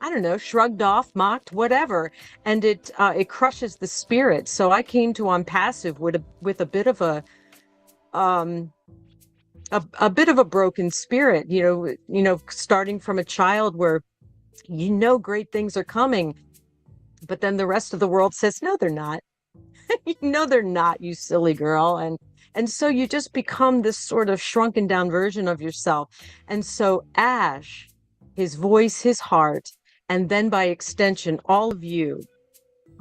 I don't know, shrugged off, mocked, whatever, and it crushes the spirit. So I came to On Passive with a bit of a bit of a broken spirit, starting from a child where great things are coming, but then the rest of the world says, no, they're not. They're not, you silly girl. And so you just become this sort of shrunken down version of yourself. And so Ash, his voice, his heart, and then by extension, all of you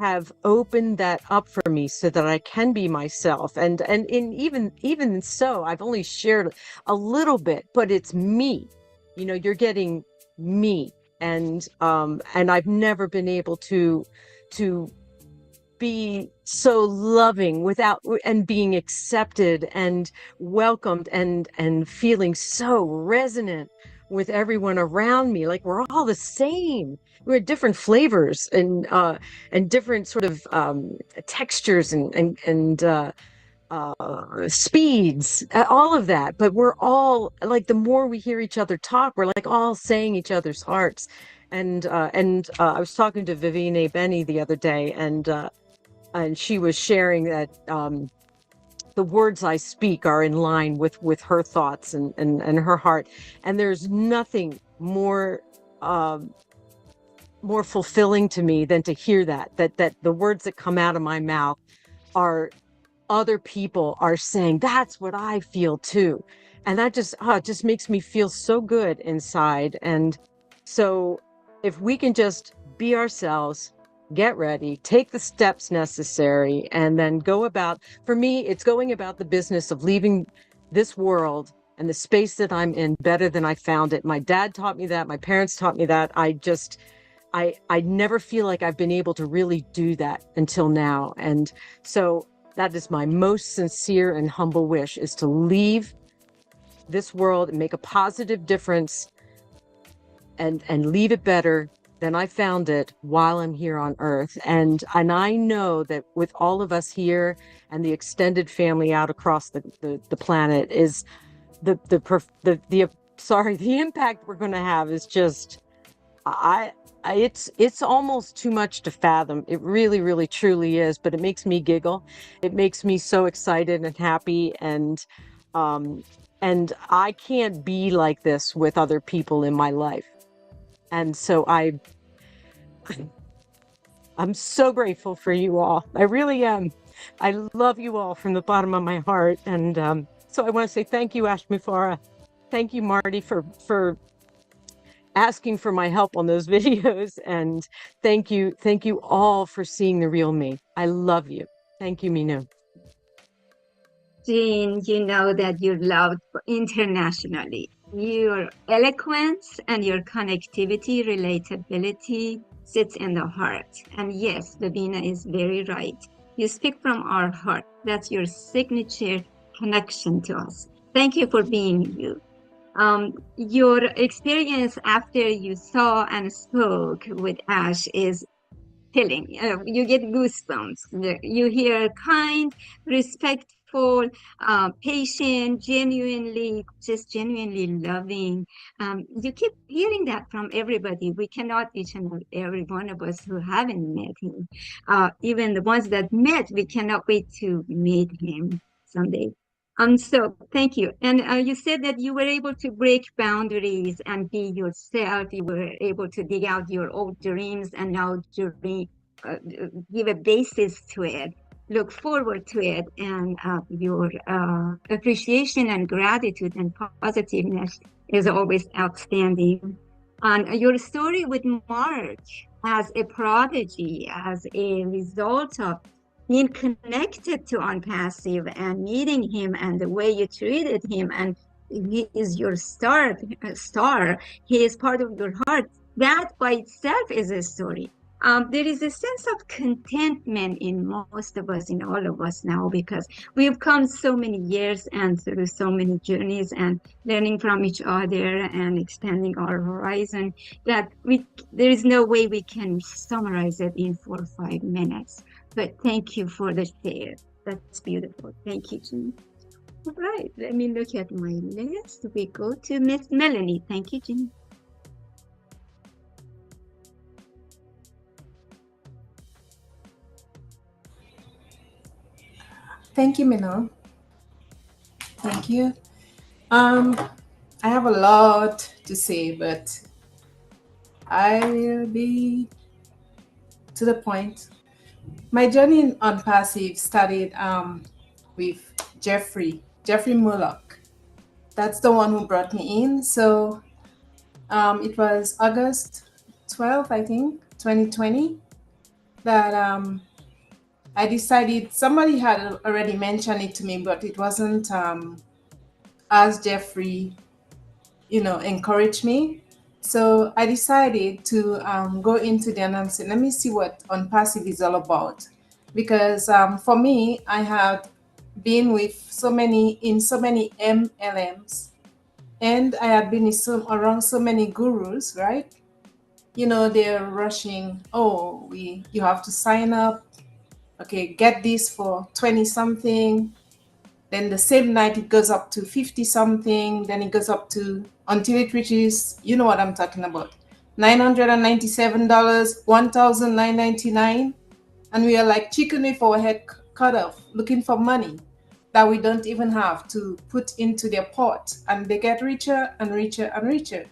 have opened that up for me so that I can be myself. And even so, I've only shared a little bit, but it's me. You're getting me. And I've never been able to be so loving and being accepted and welcomed and feeling so resonant with everyone around me. Like we're all the same. We're different flavors and different sort of textures and speeds, all of that. But we're all like, the more we hear each other talk, we're like all saying each other's hearts. And I was talking to Viviane Benny the other day, and she was sharing that the words I speak are in line with her thoughts and her heart. And there's nothing more fulfilling to me than to hear that the words that come out of my mouth are other people are saying, that's what I feel too. And that just makes me feel so good inside. And so if we can just be ourselves, get ready, take the steps necessary, and then go about, for me, it's going about the business of leaving this world and the space that I'm in better than I found it. My dad taught me that. My parents taught me that. I never feel like I've been able to really do that until now. And so that is my most sincere and humble wish, is to leave this world and make a positive difference and leave it better than I found it while I'm here on Earth. And I know that with all of us here and the extended family out across the planet, is the impact we're going to have is just, it's almost too much to fathom. It really, really, truly is. But it makes me giggle. It makes me so excited and happy. And I can't be like this with other people in my life. And so I'm so grateful for you all. I really am. I love you all from the bottom of my heart. And so I want to say thank you, Ash Mufara. Thank you, Marty, for asking for my help on those videos. And thank you all for seeing the real me. I love you. Thank you, Minu. Jean, you know that you're loved internationally. Your eloquence and your connectivity, relatability sits in the heart. And yes, Lavina is very right. You speak from our heart. That's your signature connection to us. Thank you for being you. Your experience after you saw and spoke with Ash is chilling. You get goosebumps. You hear kind, respectful, patient, genuinely loving. You keep hearing that from everybody. We cannot, each and every one of us who haven't met him. Even the ones that met, we cannot wait to meet him someday. So thank you. And you said that you were able to break boundaries and be yourself. You were able to dig out your old dreams and now give a basis to it. look forward to it, and your appreciation and gratitude and positiveness is always outstanding. And your story with Mark as a prodigy, as a result of being connected to Unpassive and meeting him and the way you treated him, and he is your star. He is part of your heart. That by itself is a story. There is a sense of contentment in most of us, in all of us now, because we've come so many years and through so many journeys and learning from each other and expanding our horizon, that there is no way we can summarize it in 4 or 5 minutes. But thank you for the share. That's beautiful. Thank you, Jean. All right, let me look at my list. We go to Miss Melanie. Thank you, Jean. Thank you, Minal. Thank you. I have a lot to say, but I will be to the point. My journey on Passive started with Jeffrey Mullock. That's the one who brought me in. So it was August 12th, I think, 2020, that I decided, somebody had already mentioned it to me, but it wasn't as Jeffrey, encouraged me. So I decided to go into the announcement. Let me see what Unpassive is all about. Because for me, I had been with so many MLMs, and I had been around so many gurus, right? They're rushing, you have to sign up. Okay, get this for 20 something. Then the same night it goes up to 50 something. Then it goes up to, until it reaches, you know what I'm talking about, $997, $1,999. And we are like chicken with our head cut off, looking for money that we don't even have to put into their pot. And they get richer and richer and richer.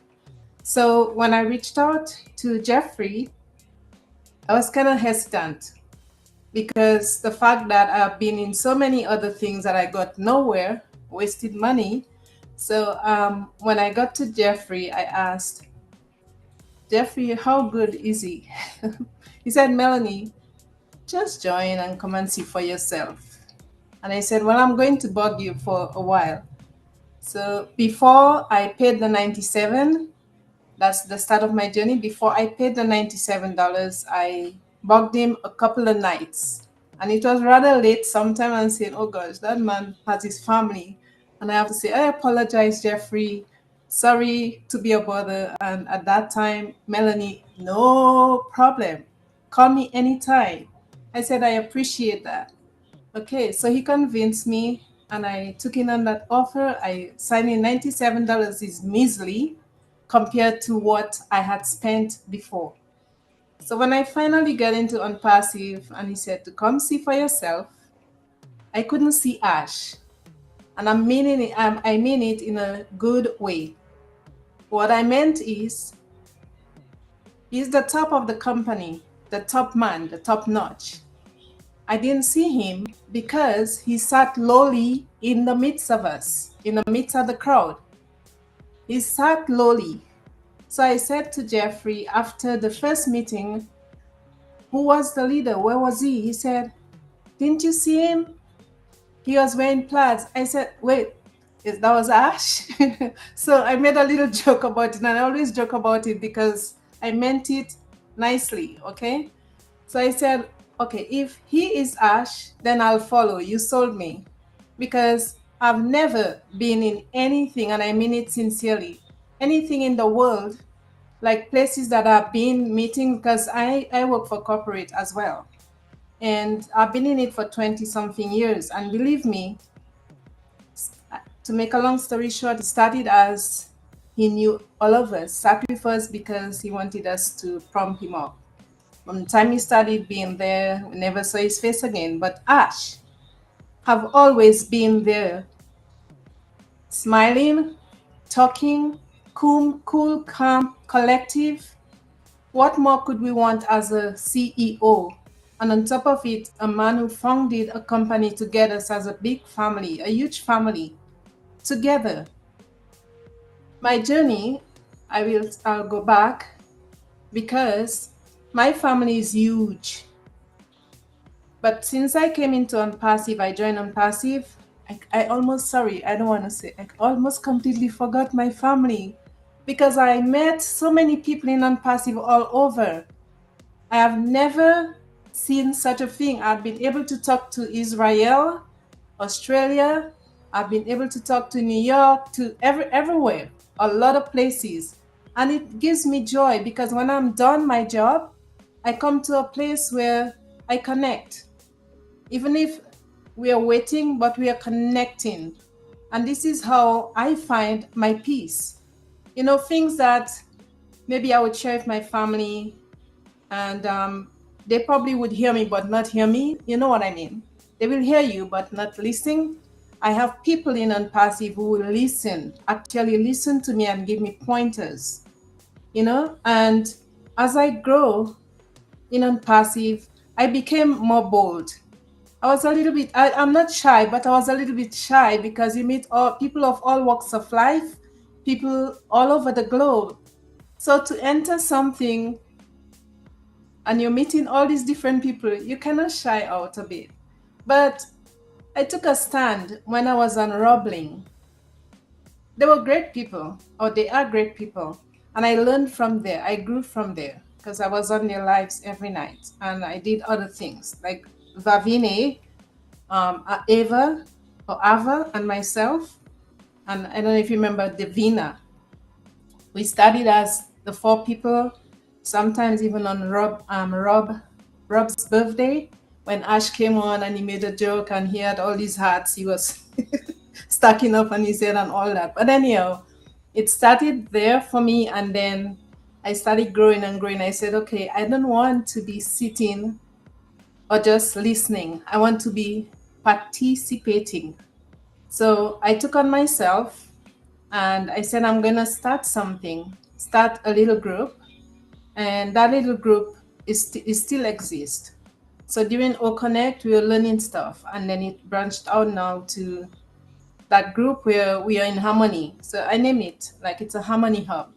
So when I reached out to Jeffrey, I was kind of hesitant, because the fact that I've been in so many other things that I got nowhere, wasted money. So when I got to Jeffrey, I asked, Jeffrey, how good is he? He said, Melanie, just join and come and see for yourself. And I said, well, I'm going to bug you for a while. So before I paid the $97, that's the start of my journey. Before I paid the $97, I bugged him a couple of nights. And it was rather late sometime, and said, oh gosh, that man has his family. And I have to say, I apologize, Jeffrey. Sorry to be a bother. And at that time, Melanie, no problem. Call me anytime. I said, I appreciate that. Okay, so he convinced me, and I took in on that offer. I signed in. $97 is measly compared to what I had spent before. So when I finally got into Unpassive and he said to come see for yourself, I couldn't see Ash. And I mean it in a good way. What I meant is, he's the top of the company, the top man, the top notch. I didn't see him because he sat lowly in the midst of us, in the midst of the crowd. He sat lowly. So I said to Jeffrey after the first meeting, who was the leader? Where was he? He said, didn't you see him? He was wearing plaids. I said, wait, that was Ash? So I made a little joke about it, and I always joke about it because I meant it nicely, okay? So I said, okay, if he is Ash, then I'll follow. You sold me. Because I've never been in anything, and I mean it sincerely, anything in the world, like places that I've been meeting, because I work for corporate as well. And I've been in it for 20 something years. And believe me, to make a long story short, it started as he knew all of us, sat with us because he wanted us to prompt him up. From the time he started being there, we never saw his face again. But Ash have always been there, smiling, talking, cool, calm, collective. What more could we want as a CEO, And on top of it, a man who founded a company to get us as a big family, a huge family together. My journey, I'll go back because my family is huge. But since I came into Unpassive, I joined Unpassive, I almost, sorry, I don't want to say, I almost completely forgot my family because I met so many people in Unpassive all over. I have never seen such a thing. I've been able to talk to Israel, Australia. I've been able to talk to New York, to everywhere, a lot of places. And it gives me joy because when I'm done my job, I come to a place where I connect. Even if we are waiting, but we are connecting. And this is how I find my peace. You know, things that maybe I would share with my family, and they probably would hear me but not hear me. You know what I mean? They will hear you but not listen. I have people in Unpassive who will listen, actually listen to me and give me pointers, you know? And as I grow in Unpassive, I became more bold. I was a little bit, I'm not shy, but I was a little bit shy because you meet people of all walks of life, people all over the globe. So to enter something and you're meeting all these different people, you cannot shy out a bit. But I took a stand when I was on Robbling. They were great people, or they are great people. And I learned from there. I grew from there because I was on their lives every night. And I did other things like Vavine, Ava, and myself. And I don't know if you remember Divina. We studied as the 4 people, sometimes even on Rob's birthday, when Ash came on and he made a joke and he had all these hats he was stacking up on his head and all that. But anyhow, it started there for me, and then I started growing and growing. I said, okay, I don't want to be sitting or just listening. I want to be participating. So I took on myself and I said, I'm going to start something, start a little group. And that little group is still exists. So during O-Connect, we were learning stuff. And then it branched out now to that group where we are in harmony. So I name it like it's a harmony hub.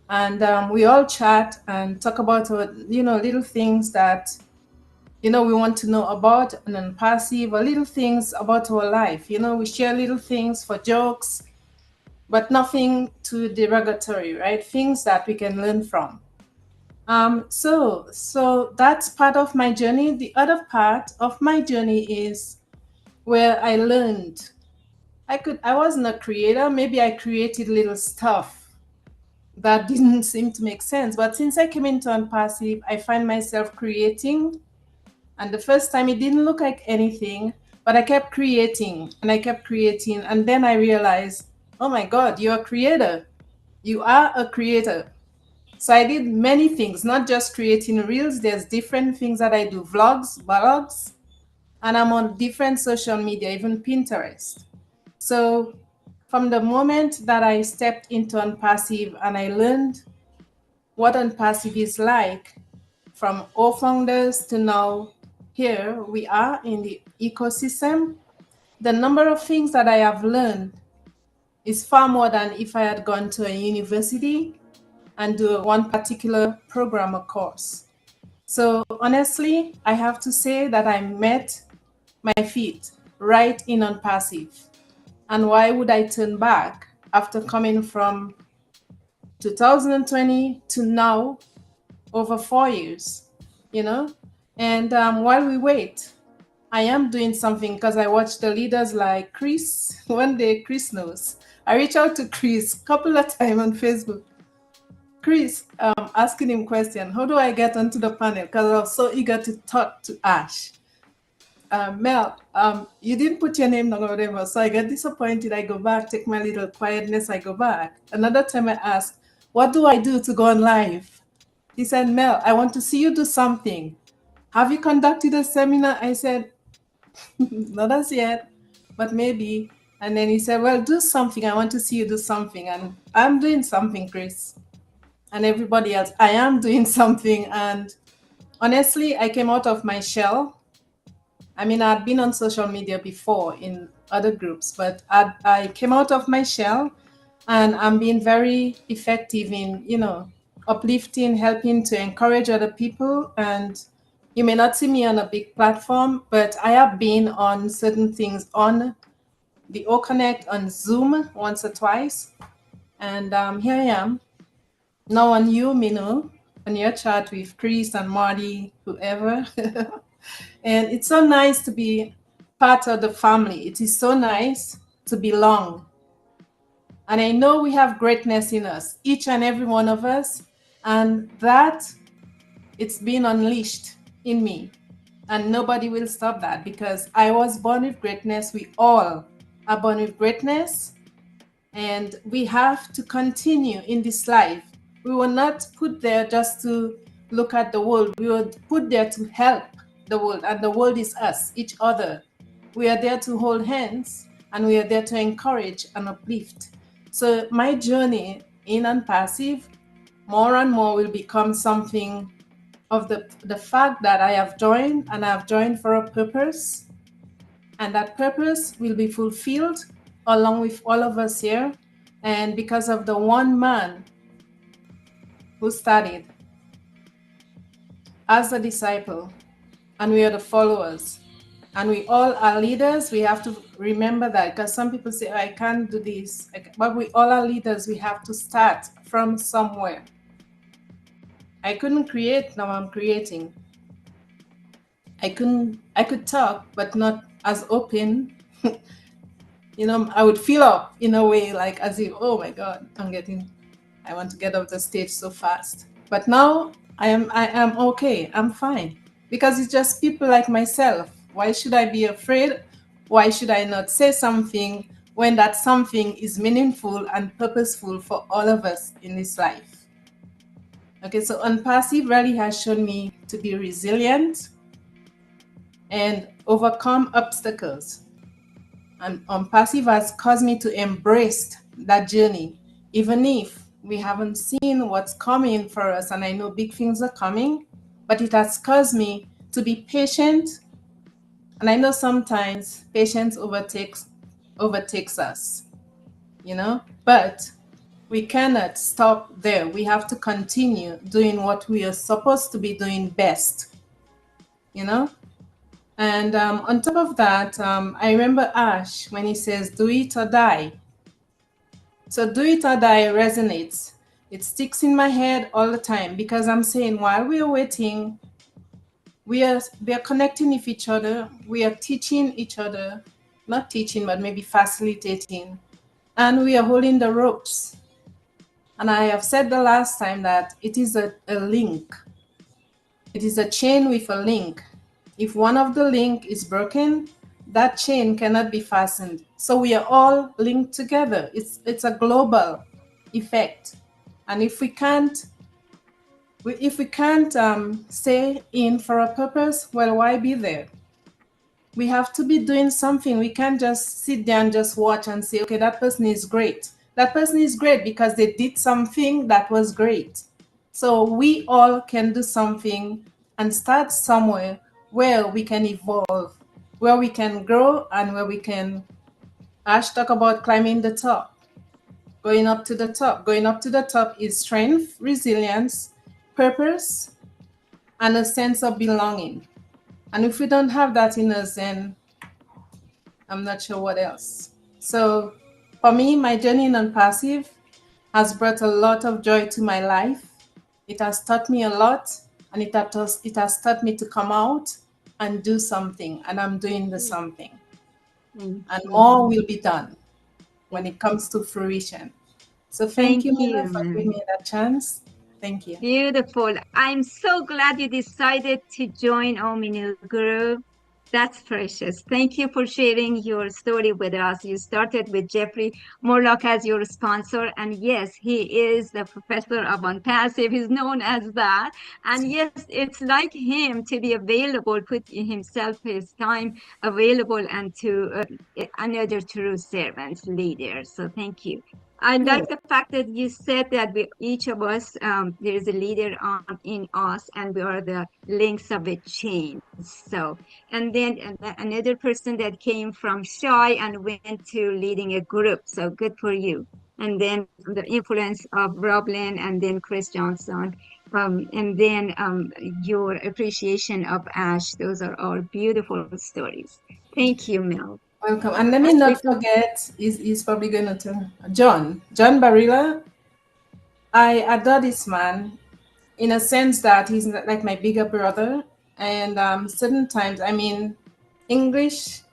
And we all chat and talk about, little things that, we want to know about, and then passive, or little things about our life. We share little things for jokes, but nothing too derogatory, right? Things that we can learn from. So that's part of my journey. The other part of my journey is where I learned. I wasn't a creator. Maybe I created little stuff that didn't seem to make sense. But since I came into Unpassive, I find myself creating. And the first time it didn't look like anything, but I kept creating and I kept creating. And then I realized, oh my God, you're a creator. You are a creator. So I did many things, not just creating reels. There's different things that I do, vlogs, blogs, and I'm on different social media, even Pinterest. So from the moment that I stepped into Unpassive and I learned what Unpassive is like, from all founders to now, here we are in the ecosystem, the number of things that I have learned is far more than if I had gone to a university and do one particular program or course. So honestly, I have to say that I met my feet right in Unpassive. And why would I turn back after coming from 2020 to now, over 4 years, And while we wait, I am doing something because I watch the leaders like Chris. One day, Chris knows. I reached out to Chris a couple of times on Facebook. Chris, asking him question, how do I get onto the panel? Because I was so eager to talk to Ash. Mel, you didn't put your name down or whatever, so I get disappointed. I go back, take my little quietness, I go back. Another time I asked, what do I do to go on live? He said, Mel, I want to see you do something. Have you conducted a seminar? I said, not as yet, but maybe. And then he said, well, do something. I want to see you do something. And I'm doing something, Chris. And everybody else, I am doing something. And honestly, I came out of my shell. I mean, I'd been on social media before in other groups, but I came out of my shell, and I'm being very effective in, uplifting, helping to encourage other people. And you may not see me on a big platform, but I have been on certain things on the O Connect on Zoom once or twice. And here I am now on you, Minu, on your chat with Chris and Marty, whoever. And it's so nice to be part of the family. It is so nice to belong. And I know we have greatness in us, each and every one of us. And that it's been unleashed in me. And nobody will stop that, because I was born with greatness. We all are born with greatness. And we have to continue in this life. We were not put there just to look at the world. We were put there to help the world, and the world is us, each other. We are there to hold hands, and we are there to encourage and uplift. So my journey in Unpassive more and more will become something of the fact that I have joined, and I have joined for a purpose, and that purpose will be fulfilled along with all of us here. And because of the one man who started as a disciple, and we are the followers, and we all are leaders. We have to remember that, because some people say, oh, I can't do this, but we all are leaders. We have to start from somewhere. I couldn't create, now I'm creating. I could talk, but not as open. I would fill up in a way, like as if, oh my God, I want to get off the stage so fast. But now I am okay, I'm fine. Because it's just people like myself. Why should I be afraid? Why should I not say something when that something is meaningful and purposeful for all of us in this life? Okay, so Unpassive really has shown me to be resilient and overcome obstacles. And Unpassive has caused me to embrace that journey, even if we haven't seen what's coming for us. And I know big things are coming, but it has caused me to be patient. And I know sometimes patience overtakes us, but we cannot stop there. We have to continue doing what we are supposed to be doing best, And on top of that, I remember Ash when he says, do it or die. So do it or die resonates. It sticks in my head all the time, because I'm saying while we are waiting, we are connecting with each other. We are teaching each other, not teaching, but maybe facilitating. And we are holding the ropes. And I have said the last time that it is a link. It is a chain with a link. If one of the link is broken, that chain cannot be fastened. So we are all linked together. It's a global effect. And if we can't stay in for a purpose, well, why be there? We have to be doing something. We can't just sit there and just watch and say, okay, that person is great. That person is great because they did something that was great. So we all can do something and start somewhere where we can evolve, where we can grow, and where we can, Ash talk about climbing the top, going up to the top. Going up to the top is strength, resilience, purpose, and a sense of belonging. And if we don't have that in us, then I'm not sure what else. So for me, my journey in Unpassive has brought a lot of joy to my life. It has taught me a lot, and it has taught me to come out and do something, and I'm doing the something. And more will be done when it comes to fruition. So thank you, Mila, for giving me that chance. Thank you. Beautiful. I'm so glad you decided to join Ominu Group. That's precious. Thank you for sharing your story with us. You started with Jeffrey Morlock as your sponsor. And yes, he is the professor of Unpassive. He's known as that. And yes, it's like him to be available, put himself, his time available, and to another true servant leader. So thank you. I like the fact that you said that we, each of us, there is a leader in us, and we are the links of a chain. So, and then another person that came from shy and went to leading a group. So good for you. And then the influence of Roblin, and then Chris Johnson, and then your appreciation of Ash. Those are all beautiful stories. Thank you, Mel. Welcome. And let me not forget, he's probably going to tell John Barilla. I adore this man in a sense that he's like my bigger brother. And certain times, I mean, English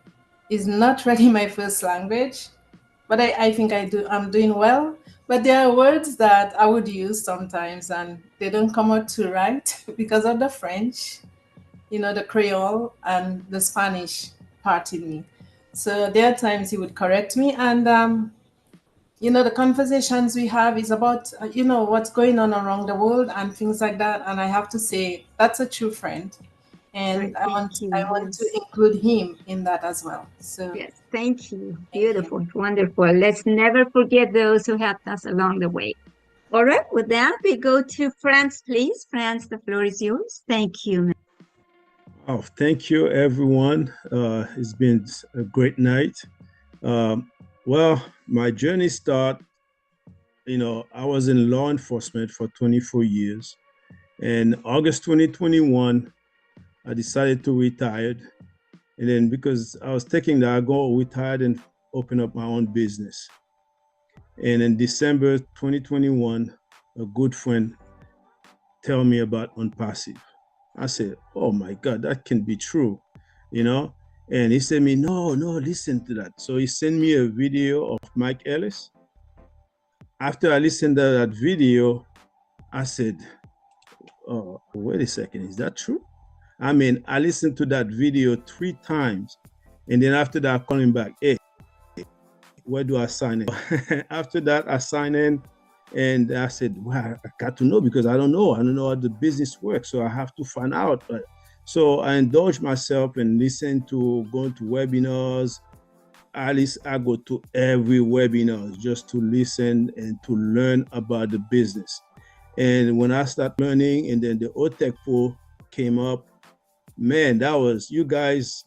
is not really my first language, but I think I'm doing well. But there are words that I would use sometimes and they don't come out too right because of the French, the Creole and the Spanish part in me. So there are times he would correct me, and the conversations we have is about what's going on around the world and things like that. And I have to say that's a true friend, and Right, I want to include him in that as well. So yes, thank you. Beautiful, wonderful. Let's never forget those who helped us along the way. All right, with that, we go to France, please. France, the floor is yours. Thank you. Oh, thank you, everyone. It's been a great night. Well, my journey started, I was in law enforcement for 24 years. And August 2021, I decided to retire. And then because I was taking that, I go retired and open up my own business. And in December 2021, a good friend tell me about Unpassive. I said, oh my God, that can be true, And he said me, no, listen to that. So he sent me a video of Mike Ellis. After I listened to that video, I said, oh, wait a second, is that true? I mean, I listened to that video 3 times. And then after that, I called him back, hey, where do I sign in? After that, I signed in. And I said, well, I got to know because I don't know how the business works. So I have to find out. So I indulge myself and listen to going to webinars. At least I go to every webinar just to listen and to learn about the business. And when I start learning, and then the OTEC pool came up, man, that was, you guys,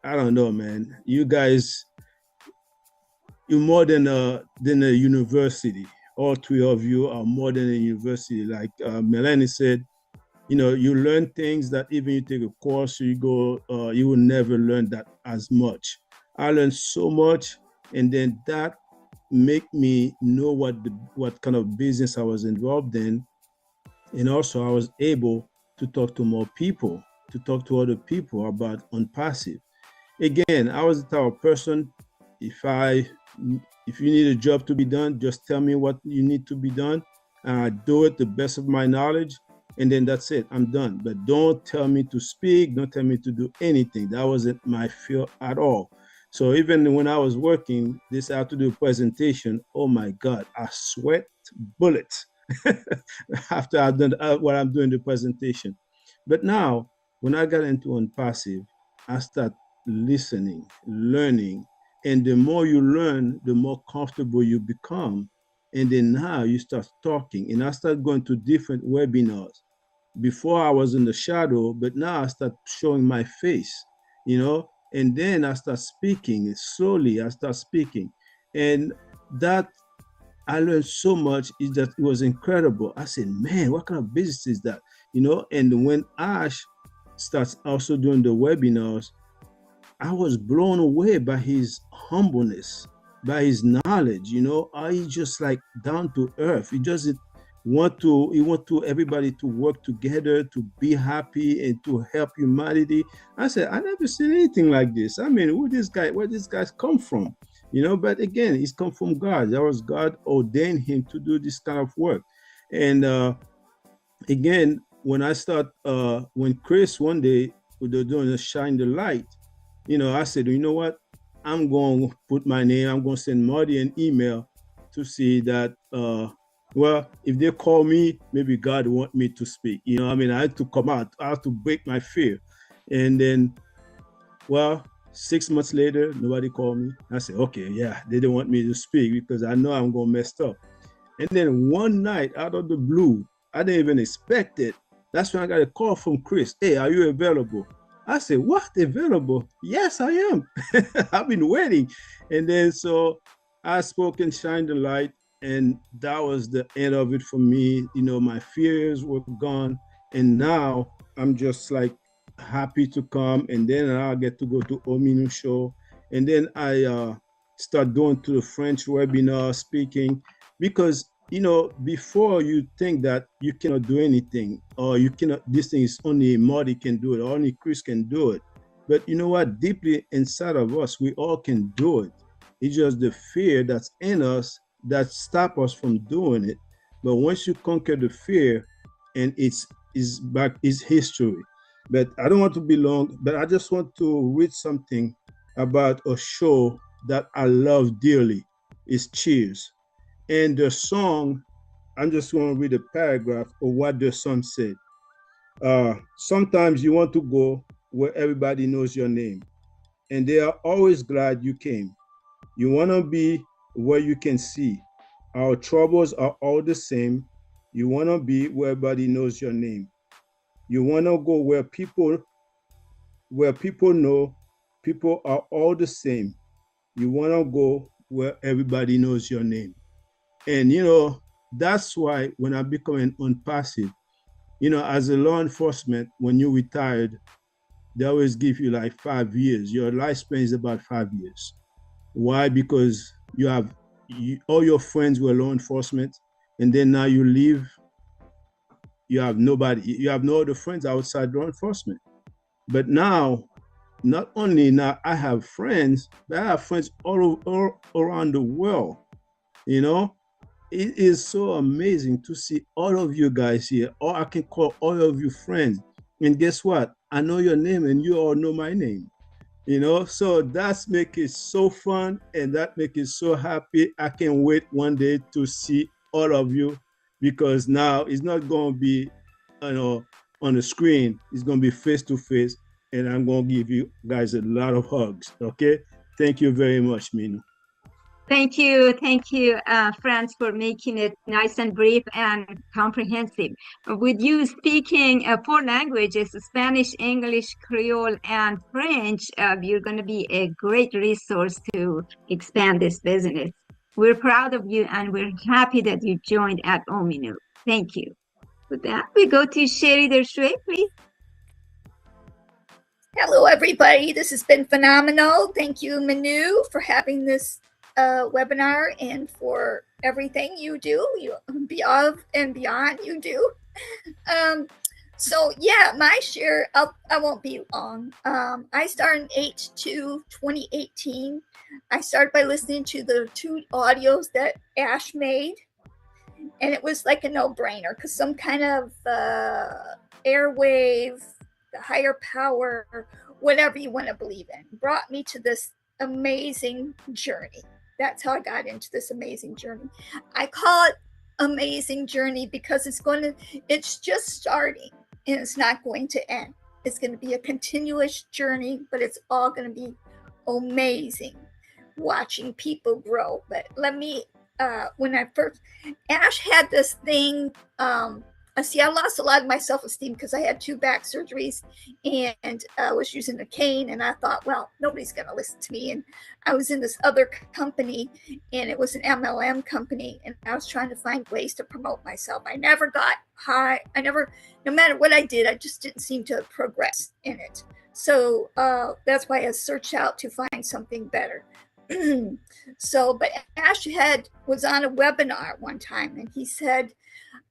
I don't know, man. You guys, you're more than a university. All 3 of you are more than a university. Like Melanie said, you learn things that even you take a course, you go, you will never learn that as much. I learned so much, and then that make me know what kind of business I was involved in. And also I was able to talk to more people, to talk to other people about Unpassive. Again, I was the type of person, if you need a job to be done, just tell me what you need to be done, and I do it the best of my knowledge, and then that's it, I'm done. But don't tell me to speak, don't tell me to do anything. That wasn't my field at all. So even when I was working, I had to do a presentation. Oh my God, I sweat bullets after I've done what I'm doing the presentation. But now, when I got into Unpassive, I start listening, learning, and the more you learn, the more comfortable you become. And then now you start talking, and I start going to different webinars. Before I was in the shadow, but now I start showing my face, and then I start speaking. Slowly I start speaking, and that I learned so much. It was incredible. I said, man, what kind of business is that? And when Ash starts also doing the webinars, I was blown away by his humbleness, by his knowledge. He's just like down to earth. He doesn't want to everybody to work together, to be happy and to help humanity. I said, I never seen anything like this. I mean, where these guys come from? But again, he's come from God. That was God ordained him to do this kind of work. And again, when Chris one day, they're doing a shine the light, I said, you know what? I'm going to put my name, I'm going to send Marty an email to see that, if they call me, maybe God want me to speak. I had to come out. I had to break my fear. And then, 6 months later, nobody called me. I said, okay, yeah, they didn't want me to speak because I know I'm going to mess up. And then one night out of the blue, I didn't even expect it. That's when I got a call from Chris. Hey, are you available? I said, what, available? Yes, I am. I've been waiting. And then so I spoke and shined the light, and that was the end of it for me. You know, my fears were gone. And now I'm just like happy to come. And then I'll get to go to Ominu show. And then I start going to the French webinar speaking, because you know, before you think that you cannot do anything, or you cannot, this thing is only Marty can do it, or only Chris can do it. But you know what? Deeply inside of us, we all can do it. It's just the fear that's in us that stop us from doing it. But once you conquer the fear, and it's back, it's history. But I don't want to be long, but I just want to read something about a show that I love dearly. It's Cheers. And the song, I'm just going to read a paragraph of what the song said. Sometimes you want to go where everybody knows your name, and they are always glad you came. You want to be where you can see our troubles are all the same. You want to be where everybody knows your name. You want to go where people know people are all the same. You want to go where everybody knows your name. And, you know, that's why when I become an unpassive, you know, as a law enforcement, when you retired, they always give you like 5 years. Your lifespan is about 5 years. Why? Because all your friends were law enforcement, and then now you leave, you have nobody, you have no other friends outside law enforcement. But now, not only now I have friends, but I have friends all around the world, you know. It is so amazing to see all of you guys here, or I can call all of you friends. And guess what? I know your name and you all know my name. You know, so that's make it so fun, and that make it so happy. I can't wait one day to see all of you, because now it's not going to be, you know, on the screen. It's going to be face to face, and I'm going to give you guys a lot of hugs. Okay. Thank you very much, Minu. Thank you, Franz, for making it nice and brief and comprehensive. With you speaking 4 languages, Spanish, English, Creole, and French, you're going to be a great resource to expand this business. We're proud of you, and we're happy that you joined at Ominu. Thank you. With that, we go to Sherry Dershui, please. Hello, everybody. This has been phenomenal. Thank you, Manu, for having this webinar, and for everything you do, above and beyond you do. So yeah, my share, I won't be long. I started in H2 2018. I started by listening to the 2 audios that Ash made, and it was like a no-brainer, because some kind of airwave, the higher power, whatever you want to believe in, brought me to this amazing journey. That's how I got into this amazing journey. I call it amazing journey because it's just starting, and it's not going to end. It's going to be a continuous journey, but it's all going to be amazing watching people grow. But let me, when I first, Ash had this thing, see, I lost a lot of my self-esteem because I had 2 back surgeries, and I was using a cane, and I thought, well, nobody's going to listen to me. And I was in this other company, and it was an MLM company, and I was trying to find ways to promote myself. I never got high. No matter what I did, I just didn't seem to progress in it. So that's why I searched out to find something better. But Ash was on a webinar one time, and he said,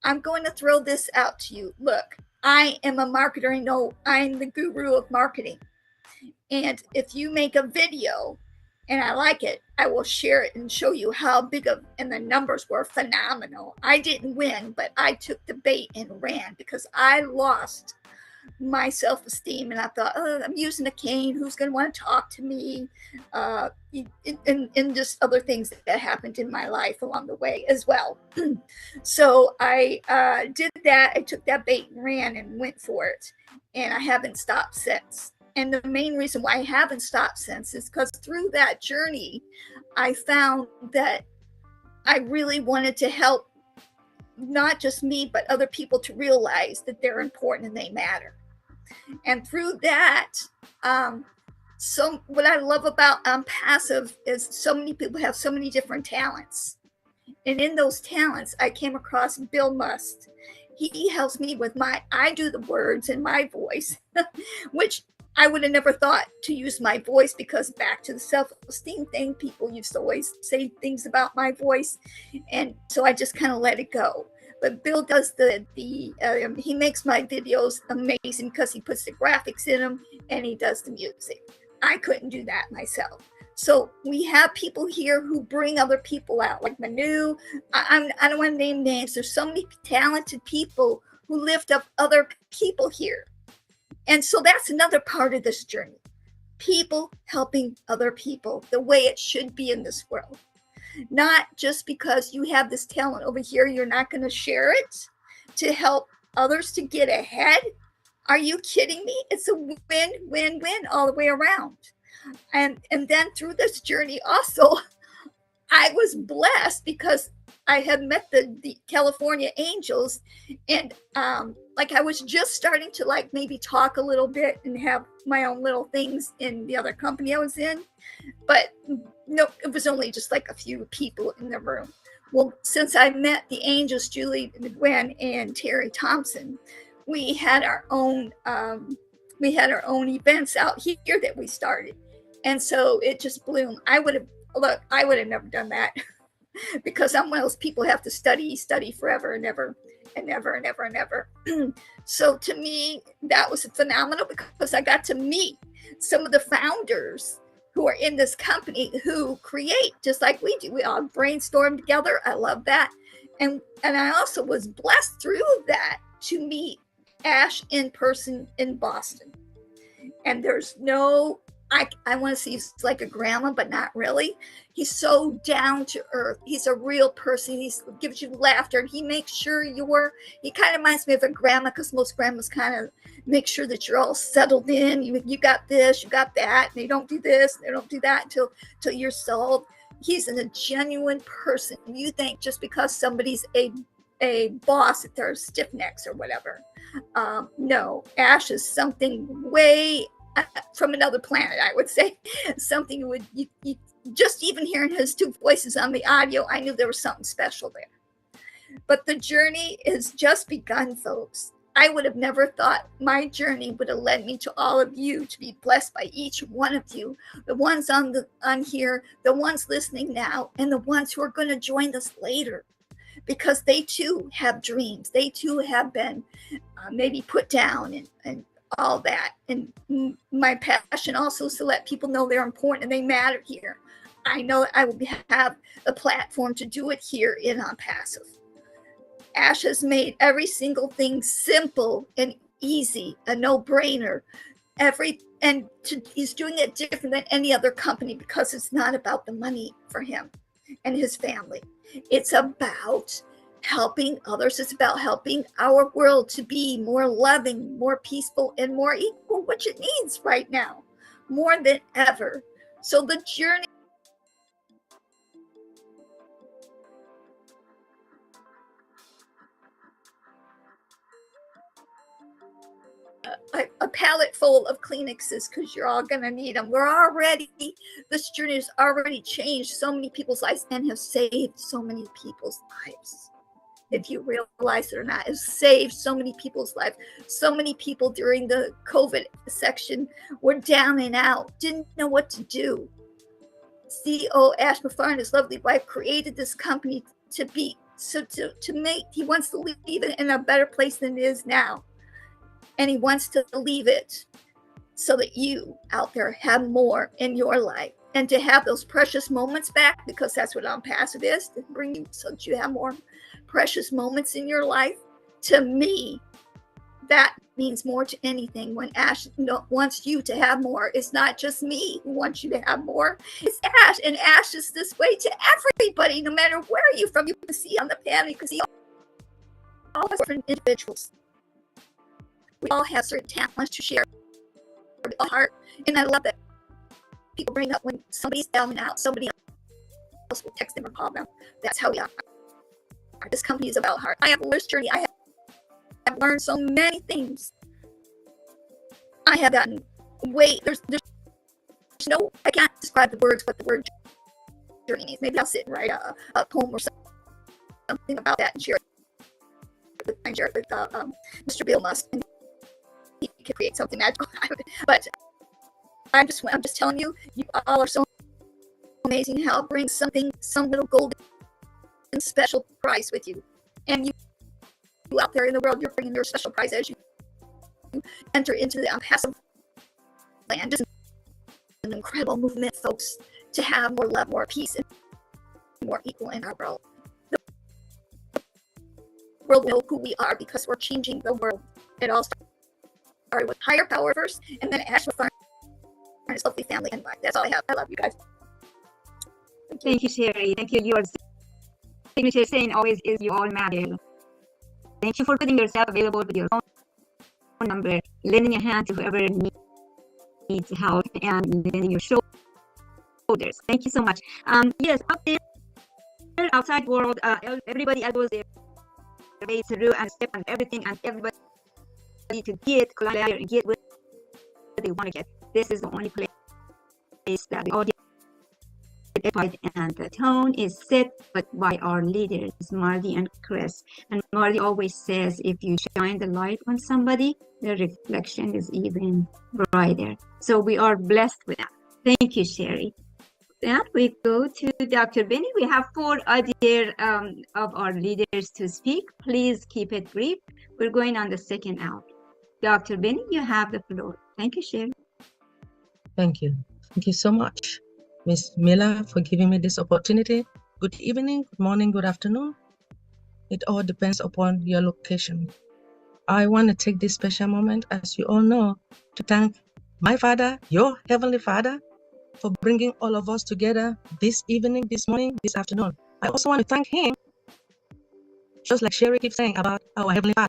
I'm going to throw this out to you. Look, I am a marketer. I know I'm the guru of marketing. And if you make a video and I like it, I will share it and show you how big and the numbers were phenomenal. I didn't win, but I took the bait and ran because I lost my self-esteem, and I thought, oh, I'm using a cane, who's going to want to talk to me, and just other things that happened in my life along the way as well. So I did that. I took that bait and ran and went for it, and I haven't stopped since. And the main reason why I haven't stopped since is because through that journey, I found that I really wanted to help not just me, but other people to realize that they're important and they matter. And through that, so what I love about Passive is so many people have so many different talents. And in those talents, I came across Bill Must. He helps me with I do the words in my voice, which I would have never thought to use my voice, because back to the self-esteem thing, people used to always say things about my voice. And so I just kind of let it go. But Bill does he makes my videos amazing because he puts the graphics in them and he does the music. I couldn't do that myself. So we have people here who bring other people out, like Manu. I don't want to name names. There's so many talented people who lift up other people here. And so that's another part of this journey. People helping other people the way it should be in this world. Not just because you have this talent over here, you're not going to share it to help others to get ahead. Are you kidding me? It's a win-win-win all the way around. And then through this journey also, I was blessed because I had met the California Angels, and like I was just starting to like maybe talk a little bit and have my own little things in the other company I was in. But no, it was only just like a few people in the room. Well, since I met the Angels, Julie Gwen and Terry Thompson, we had our own events out here that we started. And so it just bloomed. I would have never done that because I'm one of those people who have to study forever and ever. So to me, that was phenomenal because I got to meet some of the founders who are in this company who create just like we do. We all brainstorm together. I love that. And I also was blessed through that to meet Ash in person in Boston. And there's no, I want to say he's like a grandma, but not really. He's so down to earth. He's a real person. He gives you laughter, and he makes sure he kind of reminds me of a grandma, because most grandmas kind of make sure that you're all settled in. You got this, you got that, and they don't do this, they don't do that until you're solved. He's a genuine person. You think just because somebody's a boss that they're stiff necks or whatever. No, Ash is something way from another planet, I would say. Something you just even hearing his two voices on the audio, I knew there was something special there. But the journey is just begun, folks. I would have never thought my journey would have led me to all of you, to be blessed by each one of you, the ones on here, the ones listening now, and the ones who are going to join us later, because they too have dreams. They too have been maybe put down and all that. And my passion also is to let people know they're important and they matter here. I know I will have a platform to do it here in Passive. Ash has made every single thing simple and easy, a no-brainer. He's doing it different than any other company because it's not about the money for him and his family. It's about helping others. It's about helping our world to be more loving, more peaceful, and more equal, which it needs right now more than ever. So the journey a pallet full of Kleenexes, because you're all going to need them. This journey has already changed so many people's lives and have saved so many people's lives. If you realize it or not, has saved so many people's lives. So many people during the COVID section were down and out, didn't know what to do. CEO Ash Mufareh and his lovely wife created this company he wants to leave it in a better place than it is now. And he wants to leave it so that you out there have more in your life, and to have those precious moments back, because that's what Passive is, to bring you so that you have more precious moments in your life. To me, that means more to anything. When Ash wants you to have more, it's not just me who wants you to have more. It's Ash, and Ash is this way to everybody, no matter where you're from. You can see on the panel, you can see all different individuals. We all have certain talents to share. heart. And I love that people bring up when somebody's down and out, somebody else will text them or call them. That's how we are. This company is about heart. I have a list journey. I have learned so many things. I have gotten there's no, I can't describe the words what the word journey means. Maybe I'll sit and write a poem or something about that and share it with Mr. Bill Musk, and he could create something magical. But I'm just telling you, you all are so amazing. How bring some little golden special prize with you, and you out there in the world, you're bringing your special prize as you enter into the passive land. Just an incredible movement, folks, to have more love, more peace, and more equal in our world. The world will know who we are because we're changing the world. It all started with higher power first, and then Ash with our lovely family and life. That's all I have. I love you guys. Thank you, Sherry. Thank you. Your signature saying always is you all matter. Thank you for putting yourself available with your phone number, lending a hand to whoever needs help, and lending your shoulders. Thank you so much. Yes, up there, outside world, everybody goes their way through and step on everything, and everybody to get clear and get what they want to get. This is the only place that we all get edified, and the tone is set but by our leaders, Marty and Chris. And Marty always says, if you shine the light on somebody, the reflection is even brighter. So we are blessed with that. Thank you, Sherry. Then we go to Dr. Benny. We have 4 other of our leaders to speak. Please keep it brief. We're going on the second hour. Dr. Benny, you have the floor. Thank you, Sherry. Thank you. Thank you so much, Ms. Miller, for giving me this opportunity. Good evening, good morning, good afternoon. It all depends upon your location. I want to take this special moment, as you all know, to thank my Father, your Heavenly Father, for bringing all of us together this evening, this morning, this afternoon. I also want to thank him, just like Sherry keeps saying about our Heavenly Father.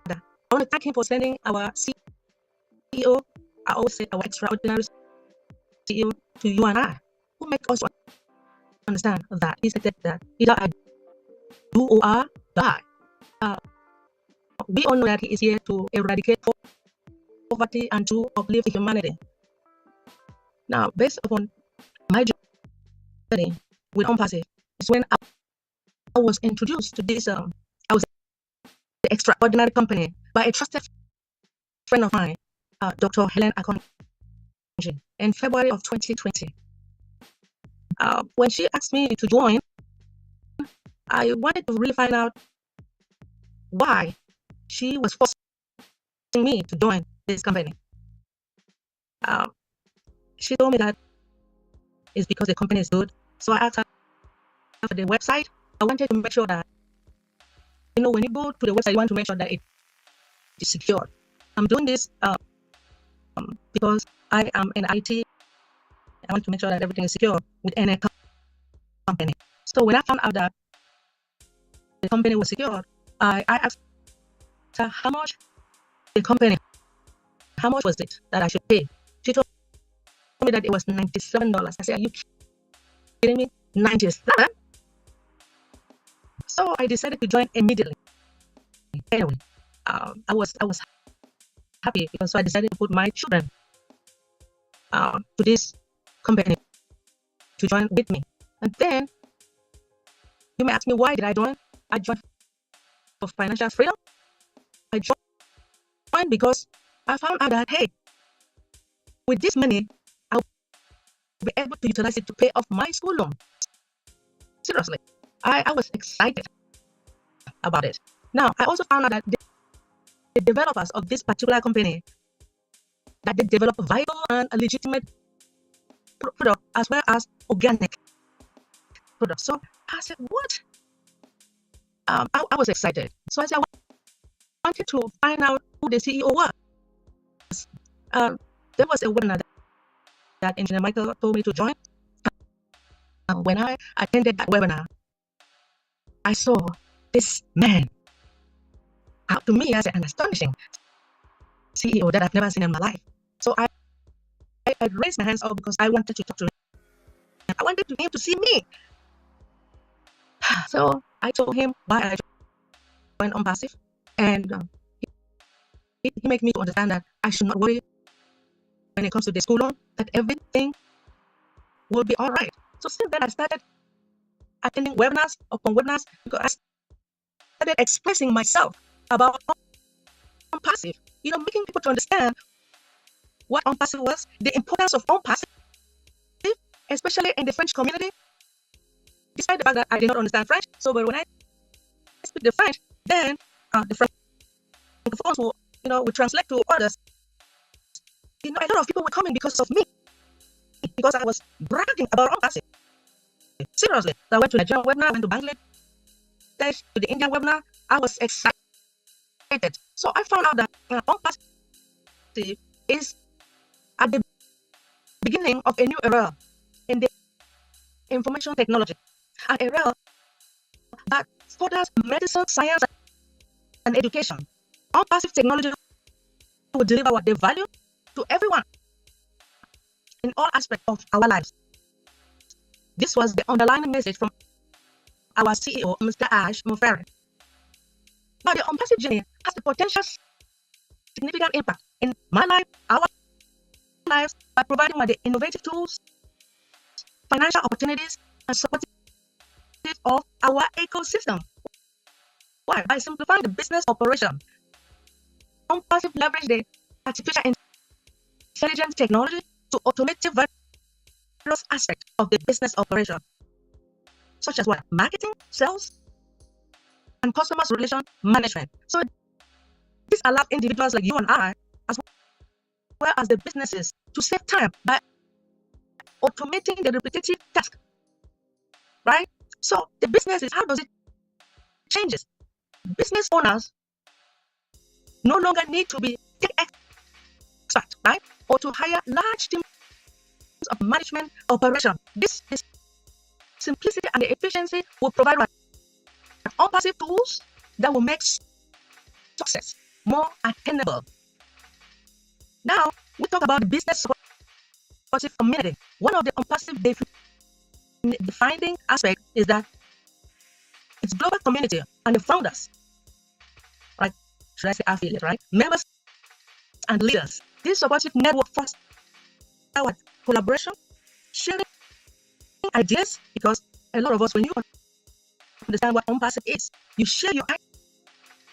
I want to thank him for sending our CEO, I always say our extraordinary CEO, to you and I, who make us understand that he said that either I do or I die. We all know that he is here to eradicate poverty and to uplift humanity. Now, based upon my journey with unpassive, is when I was introduced to this the extraordinary company by a trusted friend of mine, Dr. Helen Akonji, in February of 2020. When she asked me to join, I wanted to really find out why she was forcing me to join this company. She told me that it's because the company is good. So I asked her for the website. I wanted to make sure that, when you go to the website, you want to make sure that it is secure. I'm doing this because I am in IT. I want to make sure that everything is secure with any company. So when I found out that the company was secure, I asked her how much was it that I should pay. She told me that it was $97. I said, are you kidding me? 97? So I decided to join immediately. Anyway, I was happy because I decided to put my children to this company to join with me. And then you may ask me, why did I join? I joined for financial freedom. I joined because I found out that, hey, with this money, I'll be able to utilize it to pay off my school loan. Seriously, I was excited about it. Now, I also found out that the developers of this particular company, that they develop viable and legitimate product as well as organic products. So I said, what? I was excited. So I said, I wanted to find out who the CEO was. There was a webinar that Engineer Michael told me to join. When I attended that webinar, I saw this man. To me, as an astonishing CEO that I've never seen in my life. So I raised my hands up because I wanted to talk to him. I wanted him to see me. So I told him why I joined on passive, and he made me to understand that I should not worry when it comes to the school loan, that everything will be all right. So since then, I started attending webinars upon webinars because I started expressing myself about unpassive, making people to understand what unpassive was, the importance of unpassive, especially in the French community. Despite the fact that I did not understand French, so but when I speak the French, then the Francophones will translate to others. A lot of people were coming because of me, because I was bragging about unpassive. Seriously, so I went to the Nigerian webinar, I went to Bangladesh, to the Indian webinar. I was excited. So I found out that unpassive is at the beginning of a new era in the information technology, an era that furthers medicine, science, and education. Unpassive technology will deliver what they value to everyone in all aspects of our lives. This was the underlying message from our CEO, Mr. Ash Muferi. Now, the unpassive journey has the potential significant impact in my life, our lives, by providing the innovative tools, financial opportunities, and support of our ecosystem. Why? By simplifying the business operation. Unpassive leverage the artificial intelligence technology to automate various aspects of the business operation, such as marketing, sales, and customer relation management. So this allows individuals like you and I, as well as the businesses, to save time by automating the repetitive task, right? So the businesses, how does it changes? Business owners no longer need to be tech expert, right? Or to hire large teams of management operation. This simplicity and the efficiency will provide unpassive tools that will make success more attainable. Now, we talk about the business supportive community. One of the unpassive defining aspect is that it's global community and the founders, right? Should I say affiliate, right? Members and leaders. This supportive network fosters collaboration, sharing ideas, because a lot of us, when you understand what unpassive is, you share your